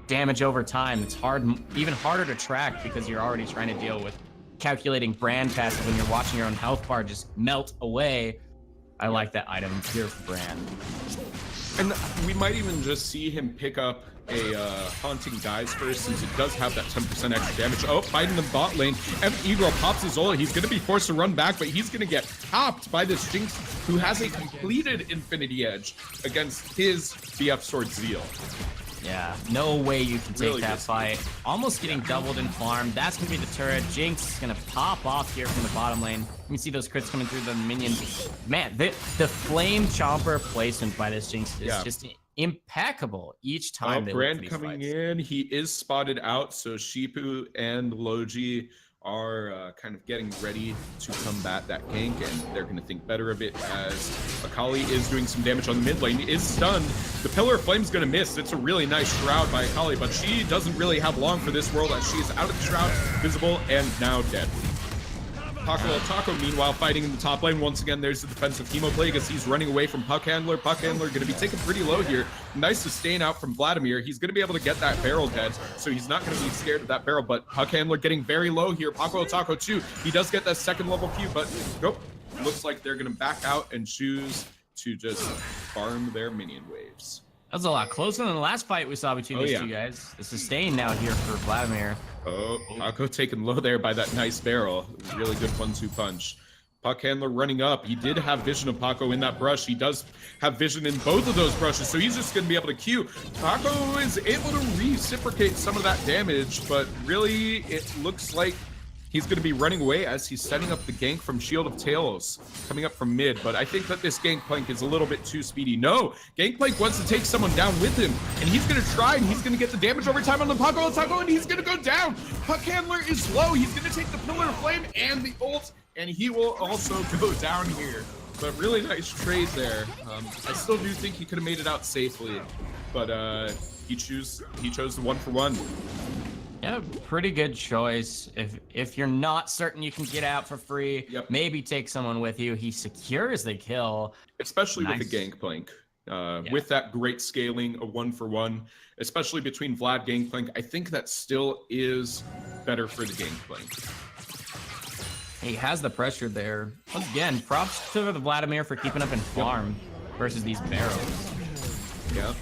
[SPEAKER 1] damage over time. It's hard, even harder to track because you're already trying to deal with calculating brand passive when you're watching your own health bar just melt away. I like that item here for Brand.
[SPEAKER 2] And we might even just see him pick up a Haunting Guise first, since it does have that 10% extra damage. Oh, fighting the bot lane. Evan Egro pops his ult. He's going to be forced to run back, but he's going to get popped by this Jinx, who has a completed Infinity Edge against his BF Sword Zeal.
[SPEAKER 1] Yeah, no way you can take
[SPEAKER 2] Really
[SPEAKER 1] that
[SPEAKER 2] risky.
[SPEAKER 1] fight. Almost getting doubled in farm. That's going to be the turret. Jinx is going to pop off here from the bottom lane. You can see those crits coming through the minions. Man, the Flame Chomper placement by this Jinx is just impeccable each time.
[SPEAKER 2] Brand coming in. He is spotted out, so Shipu and Logi are kind of getting ready to combat that gank, and they're going to think better of it as Akali is doing some damage on the mid lane. He is stunned. The Pillar of Flame's going to miss. It's a really nice shroud by Akali, but she doesn't really have long for this world as she is out of the shroud, visible, and now dead. Taco, meanwhile, fighting in the top lane. Once again, there's the defensive Hemo Plague as he's running away from Puck Handler. Puck Handler going to be taken pretty low here. Nice sustain out from Vladimir. He's going to be able to get that barrel dead, so he's not going to be scared of that barrel, but Puck Handler getting very low here. Taco too. He does get that second level Q, but nope. Looks like they're going to back out and choose to just farm their minion waves.
[SPEAKER 1] That was a lot closer than the last fight we saw between these two guys. The sustain now here for Vladimir.
[SPEAKER 2] Oh, Taco taken low there by that nice barrel. Really good 1-2 punch. Puck Handler running up. He did have vision of Paco in that brush. He does have vision in both of those brushes, so he's just going to be able to Q. Paco is able to reciprocate some of that damage, but really it looks like he's going to be running away as he's setting up the gank from Shield of Tails coming up from mid. But I think that this Gangplank is a little bit too speedy. No, Gangplank wants to take someone down with him, and he's going to try, and he's going to get the damage over time on the Taco, and he's going to go down. Puck Handler is low. He's going to take the Pillar of Flame and the ult, and he will also go down here. But really nice trade there. I still do think he could have made it out safely, but he chose the 1-for-1.
[SPEAKER 1] Yeah, pretty good choice. If you're not certain you can get out for free, maybe take someone with you. He secures the kill.
[SPEAKER 2] Especially with the Gangplank. With that great scaling, a 1-for-1, especially between Vlad Gangplank, I think that still is better for the Gangplank.
[SPEAKER 1] He has the pressure there. Once again, props to the Vladimir for keeping up in farm versus these barrels.
[SPEAKER 2] Yeah.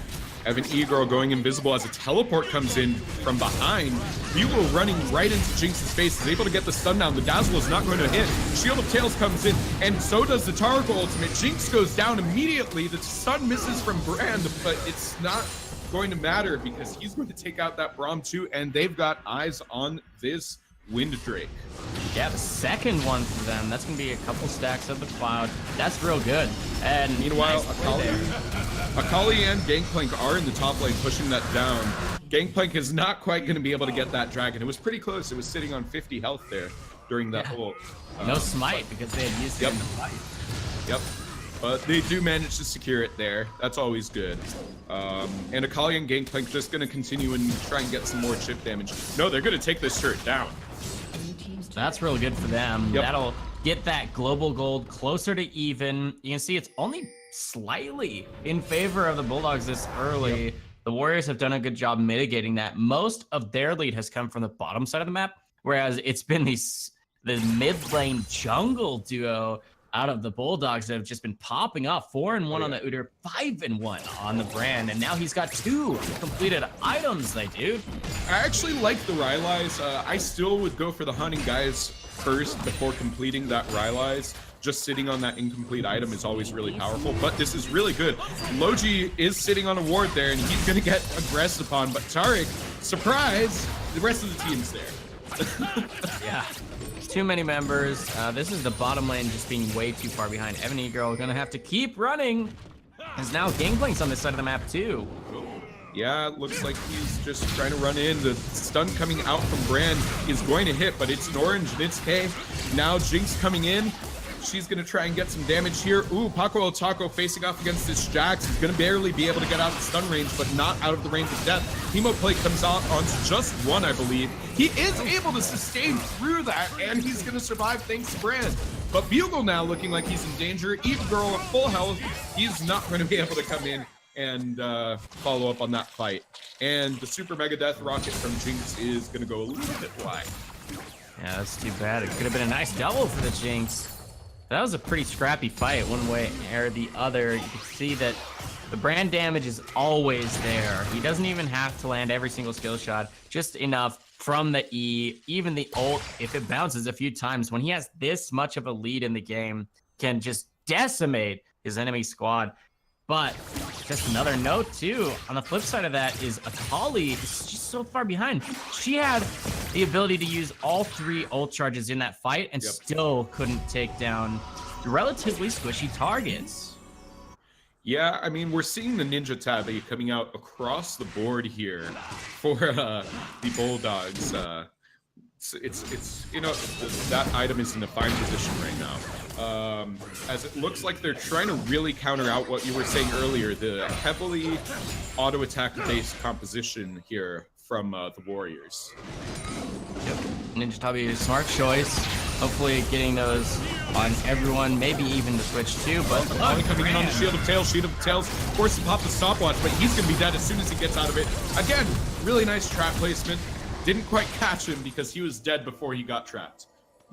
[SPEAKER 2] Evan Egro going invisible as a teleport comes in from behind. Bugle running right into Jinx's face, is able to get the stun down. The Dazzle is not going to hit. Shield of Tails comes in, and so does the Targo ultimate. Jinx goes down immediately. The stun misses from Brand, but it's not going to matter because he's going to take out that Braum too, and they've got eyes on this Wind Drake.
[SPEAKER 1] Yeah, the second one for them. That's going to be a couple stacks of the Cloud. That's real good. And
[SPEAKER 2] meanwhile,
[SPEAKER 1] nice
[SPEAKER 2] Akali and Gangplank are in the top lane pushing that down. Gangplank is not quite going to be able to get that dragon. It was pretty close. It was sitting on 50 health there during that whole...
[SPEAKER 1] no smite because they had used it in the fight.
[SPEAKER 2] Yep. But they do manage to secure it there. That's always good. And Akali and Gangplank just going to continue and try and get some more chip damage. No, they're going to take this turret down.
[SPEAKER 1] That's real good for them. That'll get that global gold closer to even. You can see it's only slightly in favor of the Bulldogs this early. The Warriors have done a good job mitigating that. Most of their lead has come from the bottom side of the map, whereas it's been the mid lane jungle duo out of the Bulldogs that have just been popping off. 4-1 on the Udyr, 5-1 on the Brand, and now he's got 2 completed items, dude.
[SPEAKER 2] I actually like the Rylai's. I still would go for the Hunting Guys first before completing that Rylai's. Just sitting on that incomplete item is always really powerful, but this is really good. Logi is sitting on a ward there, and he's going to get aggressed upon, but Tariq, surprise, the rest of the team's there.
[SPEAKER 1] Yeah. Too many members. This is the bottom lane just being way too far behind. Evan Egro gonna have to keep running. As now Gangplank's on this side of the map too.
[SPEAKER 2] Yeah, it looks like he's just trying to run in. The stun coming out from Brand is going to hit, but it's an orange and it's K. Now Jinx coming in. She's going to try and get some damage here. Ooh, Paco El Taco facing off against this Jax. He's going to barely be able to get out of the stun range, but not out of the range of death. Hemo Plate comes out on just 1, I believe. He is able to sustain through that, and he's going to survive thanks to Brand. But Bugle now looking like he's in danger. Eve Girl at full health. He's not going to be able to come in and follow up on that fight. And the Super Mega Death Rocket from Jinx is going to go a little bit wide.
[SPEAKER 1] Yeah, that's too bad. It could have been a nice double for the Jinx. That was a pretty scrappy fight, one way or the other. You can see that the brand damage is always there. He doesn't even have to land every single skill shot, just enough from the E, even the ult, if it bounces a few times, when he has this much of a lead in the game, can just decimate his enemy squad. But just another note too, on the flip side of that is Akali is just so far behind. She had the ability to use all 3 ult charges in that fight and still couldn't take down relatively squishy targets.
[SPEAKER 2] Yeah, I mean, we're seeing the Ninja Tabi coming out across the board here for the Bulldogs. It's you know, that item is in a fine position right now. As it looks like they're trying to really counter out what you were saying earlier, the heavily auto attack based composition here from the Warriors.
[SPEAKER 1] Yep, Ninja Tabi is a smart choice. Hopefully getting those on everyone, maybe even the Switch too, but
[SPEAKER 2] coming in on the Shield of Tails, forced to pop the stopwatch, but he's gonna be dead as soon as he gets out of it. Again, really nice trap placement. Didn't quite catch him because he was dead before he got trapped.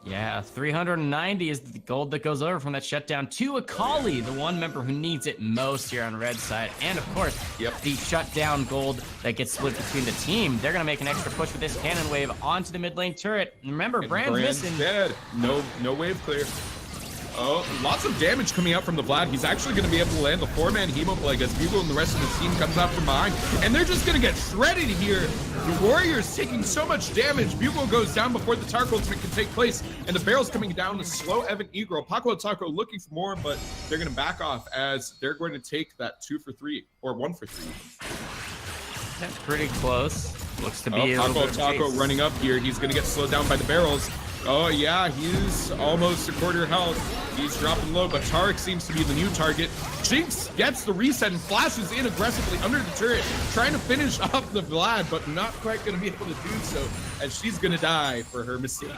[SPEAKER 1] Yeah, 390 is the gold that goes over from that shutdown to Akali, the one member who needs it most here on red side. And of course, the shutdown gold that gets split between the team. They're going to make an extra push with this cannon wave onto the mid lane turret. Remember, Brand's missing.
[SPEAKER 2] Dead. No wave clear. Oh, lots of damage coming out from the Vlad. He's actually going to be able to land the 4-man Hemoplague as Bugle and the rest of the team comes out from behind. And they're just going to get shredded here. The Warriors taking so much damage. Bugle goes down before the Tark ultimate can take place. And the barrel's coming down to slow Evan Egro. Paco Taco looking for more, but they're going to back off as they're going to take that 2 for 3, or 1 for 3.
[SPEAKER 1] That's pretty close. Looks to be
[SPEAKER 2] Paco Taco running up here. He's going to get slowed down by the barrels. Oh yeah, he's almost a quarter health. He's dropping low, but Tarek seems to be the new target. Jinx gets the reset and flashes in aggressively under the turret, trying to finish up the Vlad, but not quite going to be able to do so, as she's going to die for her mistake.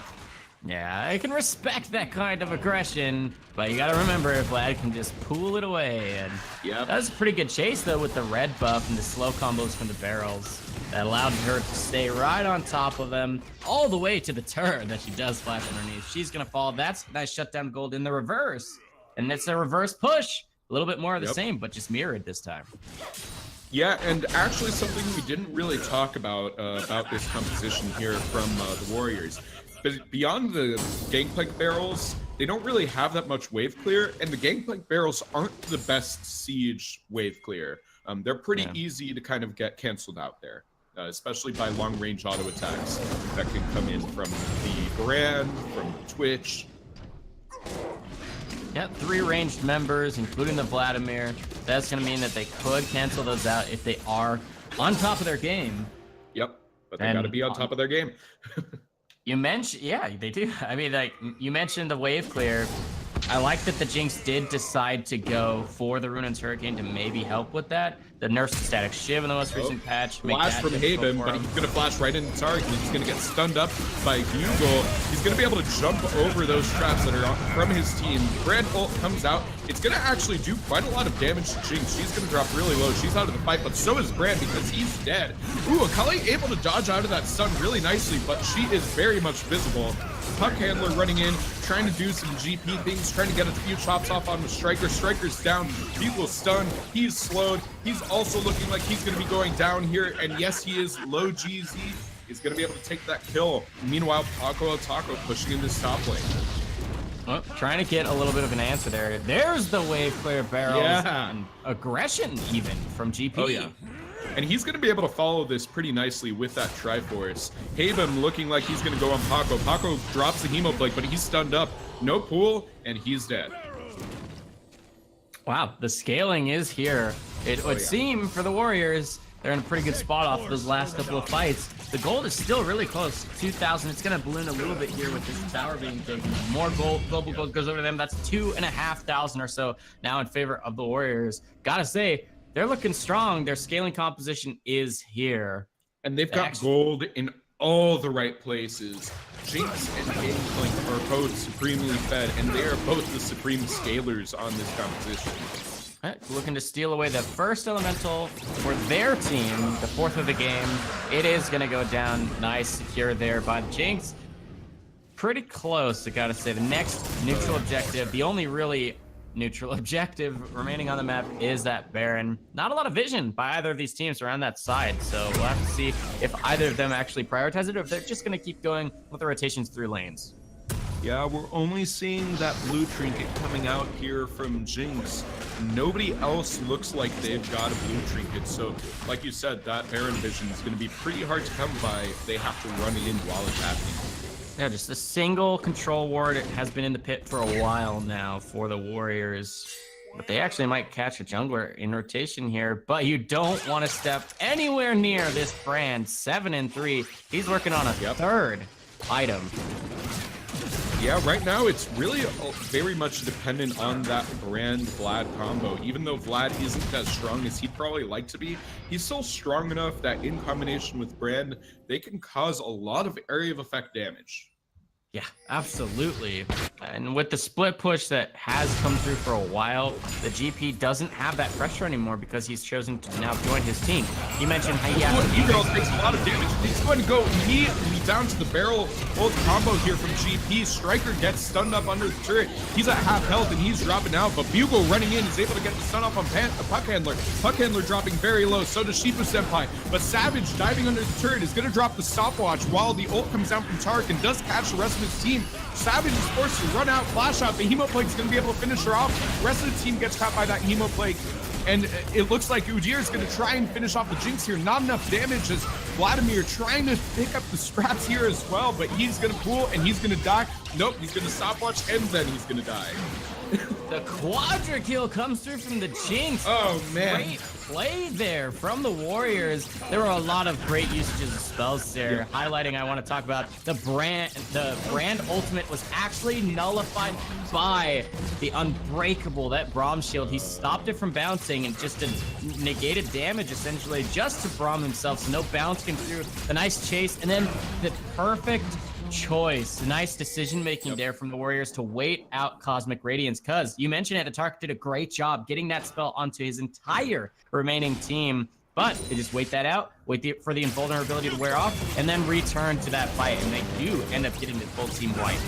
[SPEAKER 1] Yeah, I can respect that kind of aggression, but you gotta remember if Vlad can just pull it away. And that was a pretty good chase though with the red buff and the slow combos from the barrels that allowed her to stay right on top of them all the way to the turret that she does flash underneath. She's gonna fall. That's nice shutdown gold in the reverse, and it's a reverse push. A little bit more of the same, but just mirrored this time.
[SPEAKER 2] Yeah, and actually something we didn't really talk about this composition here from the Warriors. But beyond the Gangplank barrels, they don't really have that much wave clear, and the Gangplank barrels aren't the best siege wave clear. They're pretty easy to kind of get canceled out there, especially by long-range auto attacks that can come in from the Brand, from Twitch.
[SPEAKER 1] Yeah, 3 ranged members, including the Vladimir. That's going to mean that they could cancel those out if they are on top of their game.
[SPEAKER 2] Yep, but they got to be on top of their game.
[SPEAKER 1] You mentioned, yeah, they do. I mean, like, you mentioned the wave clear. I like that the Jinx did decide to go for the Runaan's Hurricane to maybe help with that. The nerfs to Static Shiv in the most recent patch.
[SPEAKER 2] Flash from Haven, but he's going to flash right into Tarek. He's going to get stunned up by Bugle. He's going to be able to jump over those traps that are from his team. Brand ult comes out. It's going to actually do quite a lot of damage to Jinx. She's going to drop really low. She's out of the fight, but so is Brand because he's dead. Ooh, Akali able to dodge out of that stun really nicely, but she is very much visible. Puck handler running in, trying to do some GP things, trying to get a few chops off on the Striker. Striker's down. Bugle's stunned. He's slowed. He's also looking like he's going to be going down here. And yes, he is low GZ. He's going to be able to take that kill. Meanwhile, Paco Taco pushing in this top lane.
[SPEAKER 1] Well, trying to get a little bit of an answer there. There's the wave clear barrels. And aggression even from GP.
[SPEAKER 2] Oh, yeah. And he's going to be able to follow this pretty nicely with that Triforce. Haven looking like he's going to go on Paco. Paco drops the Hemoplague, but he's stunned up. No pool, and he's dead.
[SPEAKER 1] Wow, the scaling is here. It would seem for the Warriors, they're in a pretty good spot off of those last couple of fights. The gold is still really close, 2,000. It's going to balloon a little bit here with this tower being taken. More gold, global gold goes over to them. That's 2,500 or so now in favor of the Warriors. Gotta say, they're looking strong. Their scaling composition is here.
[SPEAKER 2] And they've got gold in all the right places. Jinx and Gangplank are both supremely fed, and they are both the supreme scalers on this composition.
[SPEAKER 1] Looking to steal away the first elemental for their team, the 4th of the game. It is going to go down. Nice, secure there by the Jinx. Pretty close, I gotta say. The next neutral objective, the only really neutral objective remaining on the map is that Baron. Not a lot of vision by either of these teams around that side, so we'll have to see if either of them actually prioritize it or if they're just going to keep going with the rotations through lanes.
[SPEAKER 2] Yeah, we're only seeing that blue trinket coming out here from Jinx. Nobody else looks like they've got a blue trinket, so like you said, that Baron vision is going to be pretty hard to come by if they have to run in while it's happening.
[SPEAKER 1] Yeah, just a single control ward has been in the pit for a while now for the Warriors. But they actually might catch a jungler in rotation here. But you don't want to step anywhere near this Brand. 7-3. He's working on a third item.
[SPEAKER 2] Yeah, right now it's really very much dependent on that Brand-Vlad combo. Even though Vlad isn't as strong as he'd probably like to be, he's still strong enough that in combination with Brand, they can cause a lot of area of effect damage.
[SPEAKER 1] Yeah, absolutely. And with the split push that has come through for a while, the GP doesn't have that pressure anymore because he's chosen to now join his team. You mentioned how
[SPEAKER 2] Eagle takes a lot of damage. He's going to go immediately down to the barrel ult combo here from GP. Striker gets stunned up under the turret. He's at half health and he's dropping out, but Bugle running in is able to get the stun off on Puck Handler. Puck Handler dropping very low, so does Shifu Senpai. But Savage diving under the turret is going to drop the stopwatch while the ult comes down from Tark and does catch the rest of his team. Savage is forced to run out, flash out. The Hemo Plague is going to be able to finish her off. The rest of the team gets caught by that Hemo Plague. And it looks like Udyr is going to try and finish off the Jinx here. Not enough damage as Vladimir trying to pick up the scraps here as well. But he's going to pull and he's going to die. Nope, he's going to stopwatch and then he's going to die.
[SPEAKER 1] The quadra kill comes through from the Jinx.
[SPEAKER 2] Oh, man.
[SPEAKER 1] Great play there from the Warriors. There were a lot of great usages of spells there. Yeah. Highlighting, I want to talk about the brand ultimate was actually nullified by the Unbreakable, that Braum shield. He stopped it from bouncing and just negated damage essentially just to Braum himself, so no bounce came through. The nice chase, and then the perfect choice. Nice decision making there from the Warriors to wait out Cosmic Radiance, because you mentioned it, the Tark did a great job getting that spell onto his entire remaining team, but they just wait that out, wait for the invulnerability to wear off, and then return to that fight, and they do end up getting the full team white.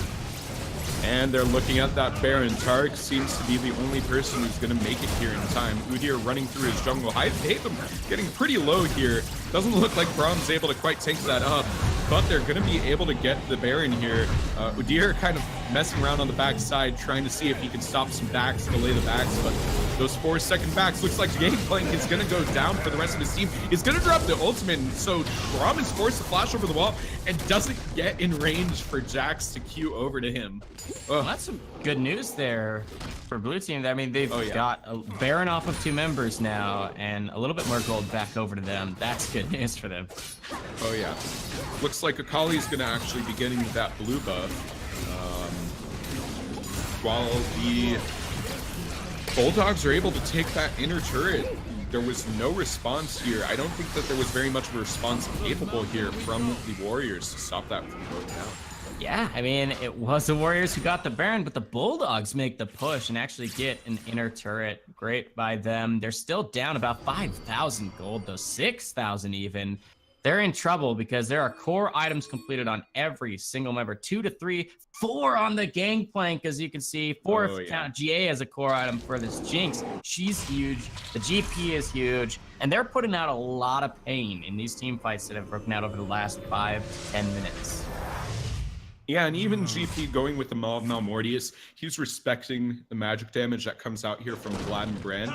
[SPEAKER 2] And they're looking at that Baron. Tark seems to be the only person who's going to make it here in time. Udyr running through his jungle. Hatham getting pretty low here. Doesn't look like Braum's able to quite tank that up, but they're going to be able to get the Baron here. Udyr kind of messing around on the backside, trying to see if he can stop some backs, delay the backs, but those 4-second backs, looks like Gangplank is going to go down for the rest of his team. He's going to drop the ultimate, and so Braum is forced to flash over the wall and doesn't get in range for Jax to queue over to him.
[SPEAKER 1] Well, that's some good news there for blue team. I mean, they've got a Baron off of 2 members now and a little bit more gold back over to them. That's good news for them.
[SPEAKER 2] Oh yeah. Looks like Akali's going to actually be getting that blue buff. While the Bulldogs are able to take that inner turret, there was no response here. I don't think that there was very much of a response capable here from the Warriors to stop that from going down.
[SPEAKER 1] Yeah, I mean, it was the Warriors who got the Baron, but the Bulldogs make the push and actually get an inner turret. Great by them. They're still down about 5,000 gold, though 6,000 even. They're in trouble because there are core items completed on every single member. 2 to 3, 4 on the Gangplank, as you can see. 4 if you count GA as a core item for this Jinx. She's huge. The GP is huge. And they're putting out a lot of pain in these team fights that have broken out over the last 5 to 10 minutes.
[SPEAKER 2] Yeah, and even GP going with the Maw of Malmortius, he's respecting the magic damage that comes out here from Vlad and Brand.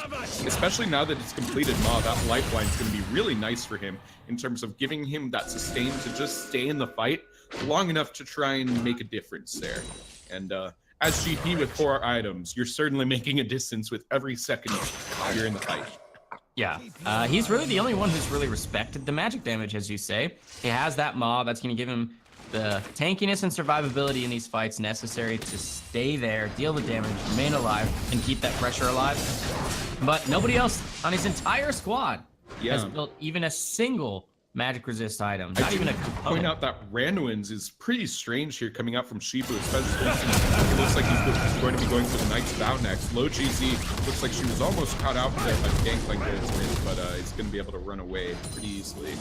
[SPEAKER 2] Especially now that it's completed Maw, that lifeline is going to be really nice for him in terms of giving him that sustain to just stay in the fight long enough to try and make a difference there. And as GP with 4 items, you're certainly making a distance with every second you're in the fight.
[SPEAKER 1] Yeah, he's really the only one who's really respected the magic damage, as you say. He has that Maw that's going to give him the tankiness and survivability in these fights necessary to stay there, deal the damage, remain alive, and keep that pressure alive. But nobody else on his entire squad has built even a single magic resist item. Not even a component.
[SPEAKER 2] Point out that Randuin's is pretty strange here coming out from Shifu, especially since it looks like he's going to be going for the Knight's Vow next. Low GZ looks like she was almost caught out by the Gangplank ultimate, but it's going to be able to run away pretty easily.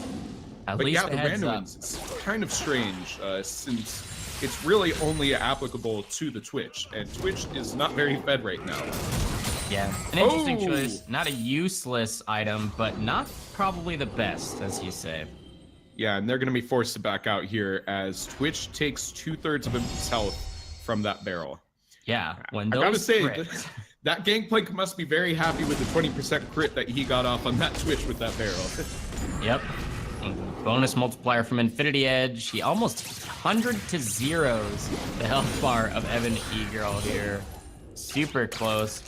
[SPEAKER 2] But yeah, the Randuin's, it's kind of strange since it's really only applicable to the Twitch, and Twitch is not very fed right now.
[SPEAKER 1] Yeah, an interesting choice. Not a useless item, but not probably the best, as you say.
[SPEAKER 2] Yeah, and they're going to be forced to back out here as Twitch takes 2/3 of his health from that barrel.
[SPEAKER 1] Yeah, when those
[SPEAKER 2] I gotta say,
[SPEAKER 1] crits...
[SPEAKER 2] that Gangplank must be very happy with the 20% crit that he got off on that Twitch with that barrel.
[SPEAKER 1] Yep. Bonus multiplier from Infinity Edge. He almost 100 to zeros the health bar of Evan E-Girl here. Super close.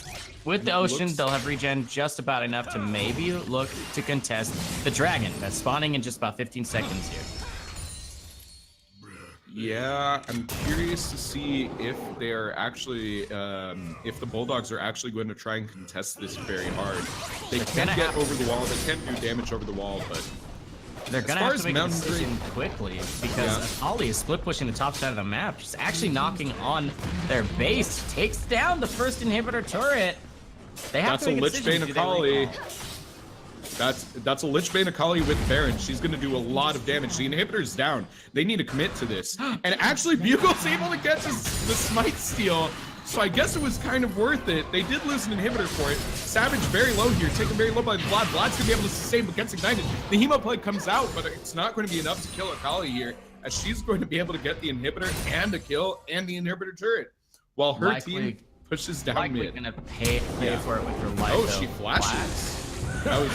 [SPEAKER 1] With the Ocean, they'll have regen just about enough to maybe look to contest the Dragon that's spawning in just about 15 seconds here.
[SPEAKER 2] Yeah, I'm curious to see if they're actually, if the Bulldogs are actually going to try and contest this very hard. They can get over the wall, they can do damage over the wall, but
[SPEAKER 1] they're gonna have to make a decision quickly because Ollie is split pushing the top side of the map, just actually knocking on their base, takes down the first inhibitor turret. They have to make a
[SPEAKER 2] Lich Bane Akali. That's a Lich Bane Akali with Baron. She's gonna do a lot of damage. The inhibitor's down. They need to commit to this. And actually, Bugle's able to get the smite steal. So I guess it was kind of worth it. They did lose an inhibitor for it. Savage very low here, taken very low by Vlad. Vlad's gonna be able to sustain but gets ignited. The Hemo play comes out, but it's not going to be enough to kill Akali here, as she's going to be able to get the inhibitor and a kill and the inhibitor turret, while her team pushes down mid.
[SPEAKER 1] Gonna pay for it with her life.
[SPEAKER 2] Oh, she flashes. That was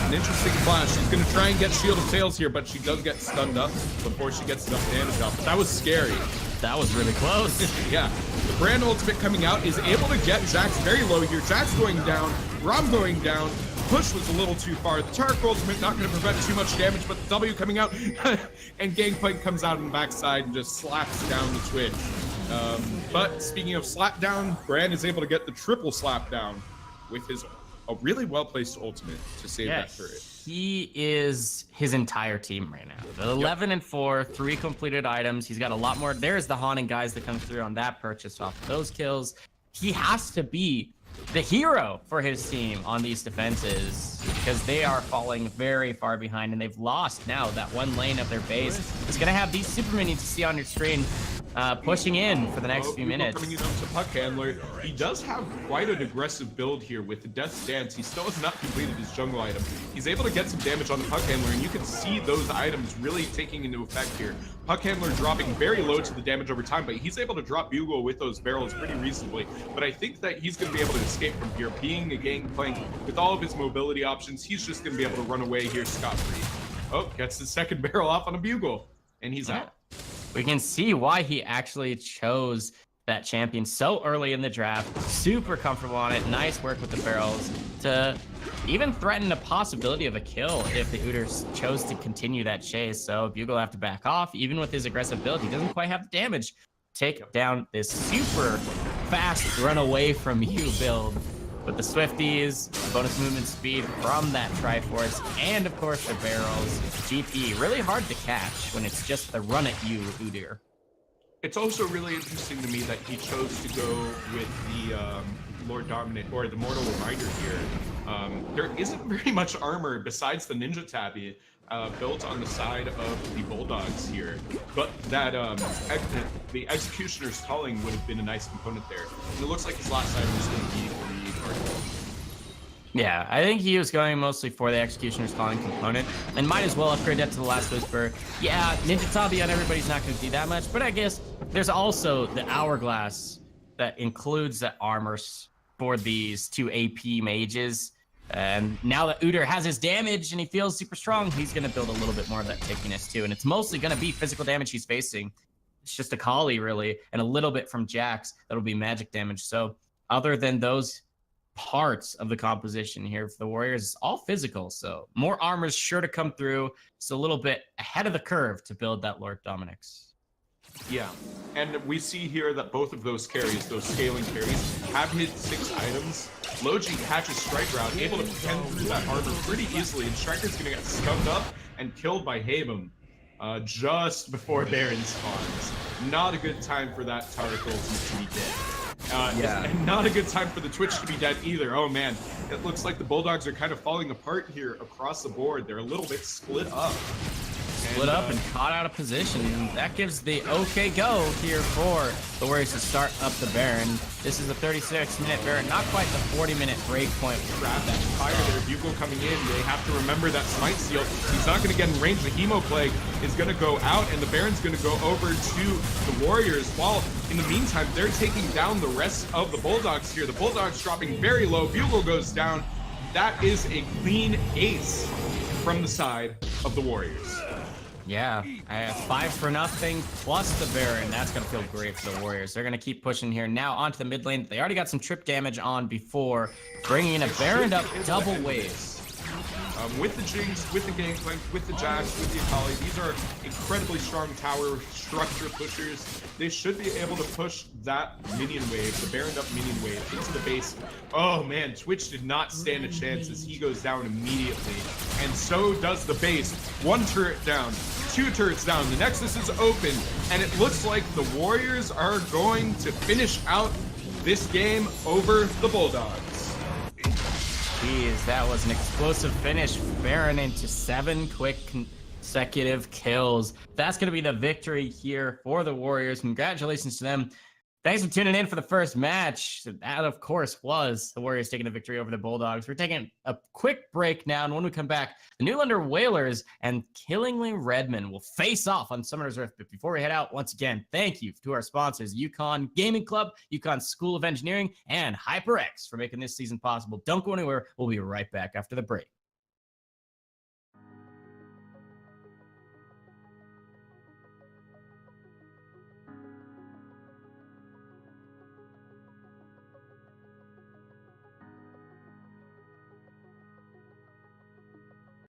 [SPEAKER 2] an interesting flash. She's gonna try and get Shield of Sails here, but she does get stunned up before she gets enough damage off. But that was scary.
[SPEAKER 1] That was really close.
[SPEAKER 2] Yeah. The Brand ultimate coming out is able to get Jax very low here. Jax going down, Rom going down. Push was a little too far. The Tark ultimate not going to prevent too much damage, but the W coming out, and Gangplank comes out on the backside and just slaps down the Twitch. But speaking of slap down, Brand is able to get the triple slap down with a really well-placed ultimate to save that turret.
[SPEAKER 1] He is his entire team right now. The 11 and 4, 3 completed items. He's got a lot more. There's the Haunting guys that come through on that purchase off of those kills. He has to be the hero for his team on these defenses because they are falling very far behind and they've lost now that one lane of their base. It's going to have these super minions to see on your screen pushing in for the next few minutes.
[SPEAKER 2] Coming in up to Puck Handler. He does have quite an aggressive build here with the Death's Dance. He still has not completed his jungle item. He's able to get some damage on the Puck Handler, and you can see those items really taking into effect here. Puck Handler dropping very low to the damage over time, but he's able to drop Bugle with those barrels pretty reasonably. But I think that he's going to be able to escape from here. Being a Gangplank with all of his mobility options, he's just going to be able to run away here scot-free. Oh, gets the second barrel off on a Bugle, and he's out.
[SPEAKER 1] We can see why he actually chose that champion so early in the draft. Super comfortable on it. Nice work with the barrels to even threaten the possibility of a kill if the Hooters chose to continue that chase. So Bugle will have to back off. Even with his aggressive build, he doesn't quite have the damage. Take down this super fast run away from you build with the Swifties, bonus movement speed from that Triforce, and of course the barrels. GP, really hard to catch when it's just the run at you Hooter.
[SPEAKER 2] It's also really interesting to me that he chose to go with the Lord Dominant, or the Mortal Reminder here. There isn't very much armor besides the Ninja Tabby built on the side of the Bulldogs here, but that the Executioner's Calling would have been a nice component there. And it looks like his last item is going to be the Guardian.
[SPEAKER 1] Yeah, I think he was going mostly for the Executioner's Calling component, and might as well upgrade that to the Last Whisper. Yeah, Ninja Tabi on everybody's not going to do that much, but I guess there's also the Hourglass that includes the armors for these two AP mages. And now that Udyr has his damage and he feels super strong, he's going to build a little bit more of that tickiness too. And it's mostly going to be physical damage he's facing. It's just a Kali really, and a little bit from Jax that'll be magic damage. So other than those parts of the composition here for the Warriors, it's all physical. So more armor is sure to come through. It's a little bit ahead of the curve to build that Lord Dominix.
[SPEAKER 2] Yeah, and we see here that both of those carries, those scaling carries, have hit 6 items. Logi catches Strike Round, able to pen through that armor pretty easily, and Striker's gonna get scuffed up and killed by Habum just before Baron spawns. Not a good time for that Taric ultimate to be dead. And not a good time for the Twitch to be dead either. Oh man, it looks like the Bulldogs are kind of falling apart here across the board. They're a little bit split up.
[SPEAKER 1] Split up and caught out of position. That gives the okay go here for the Warriors to start up the Baron. This is a 36-minute Baron, not quite the 40-minute break point.
[SPEAKER 2] Grab that fire there, Bugle coming in. They have to remember that Smite Seal. He's not going to get in range. The Hemo Plague is going to go out, and the Baron's going to go over to the Warriors. While in the meantime, they're taking down the rest of the Bulldogs here. The Bulldogs dropping very low. Bugle goes down. That is a clean ace from the side of the Warriors.
[SPEAKER 1] Yeah, 5-0 plus the Baron. That's going to feel great for the Warriors. They're going to keep pushing here now onto the mid lane. They already got some trip damage on before, bringing in a Baron up double waves.
[SPEAKER 2] With the Jinx, with the Gangplank, with the Jax, with the Akali, these are incredibly strong tower structure pushers. They should be able to push that minion wave, the Baron up minion wave, into the base. Oh man, Twitch did not stand a chance as he goes down immediately. And so does the base. 1 turret down, 2 turrets down. The Nexus is open, and it looks like the Warriors are going to finish out this game over the Bulldogs.
[SPEAKER 1] Jeez, that was an explosive finish. Baron into 7 quick consecutive kills. That's going to be the victory here for the Warriors. Congratulations to them. Thanks for tuning in for the first match. That, of course, was the Warriors taking the victory over the Bulldogs. We're taking a quick break now, and when we come back, the Newlander Whalers and Killingly Redmen will face off on Summoner's Rift. But before we head out, once again, thank you to our sponsors, Yukon Gaming Club, Yukon School of Engineering, and HyperX for making this season possible. Don't go anywhere. We'll be right back after the break.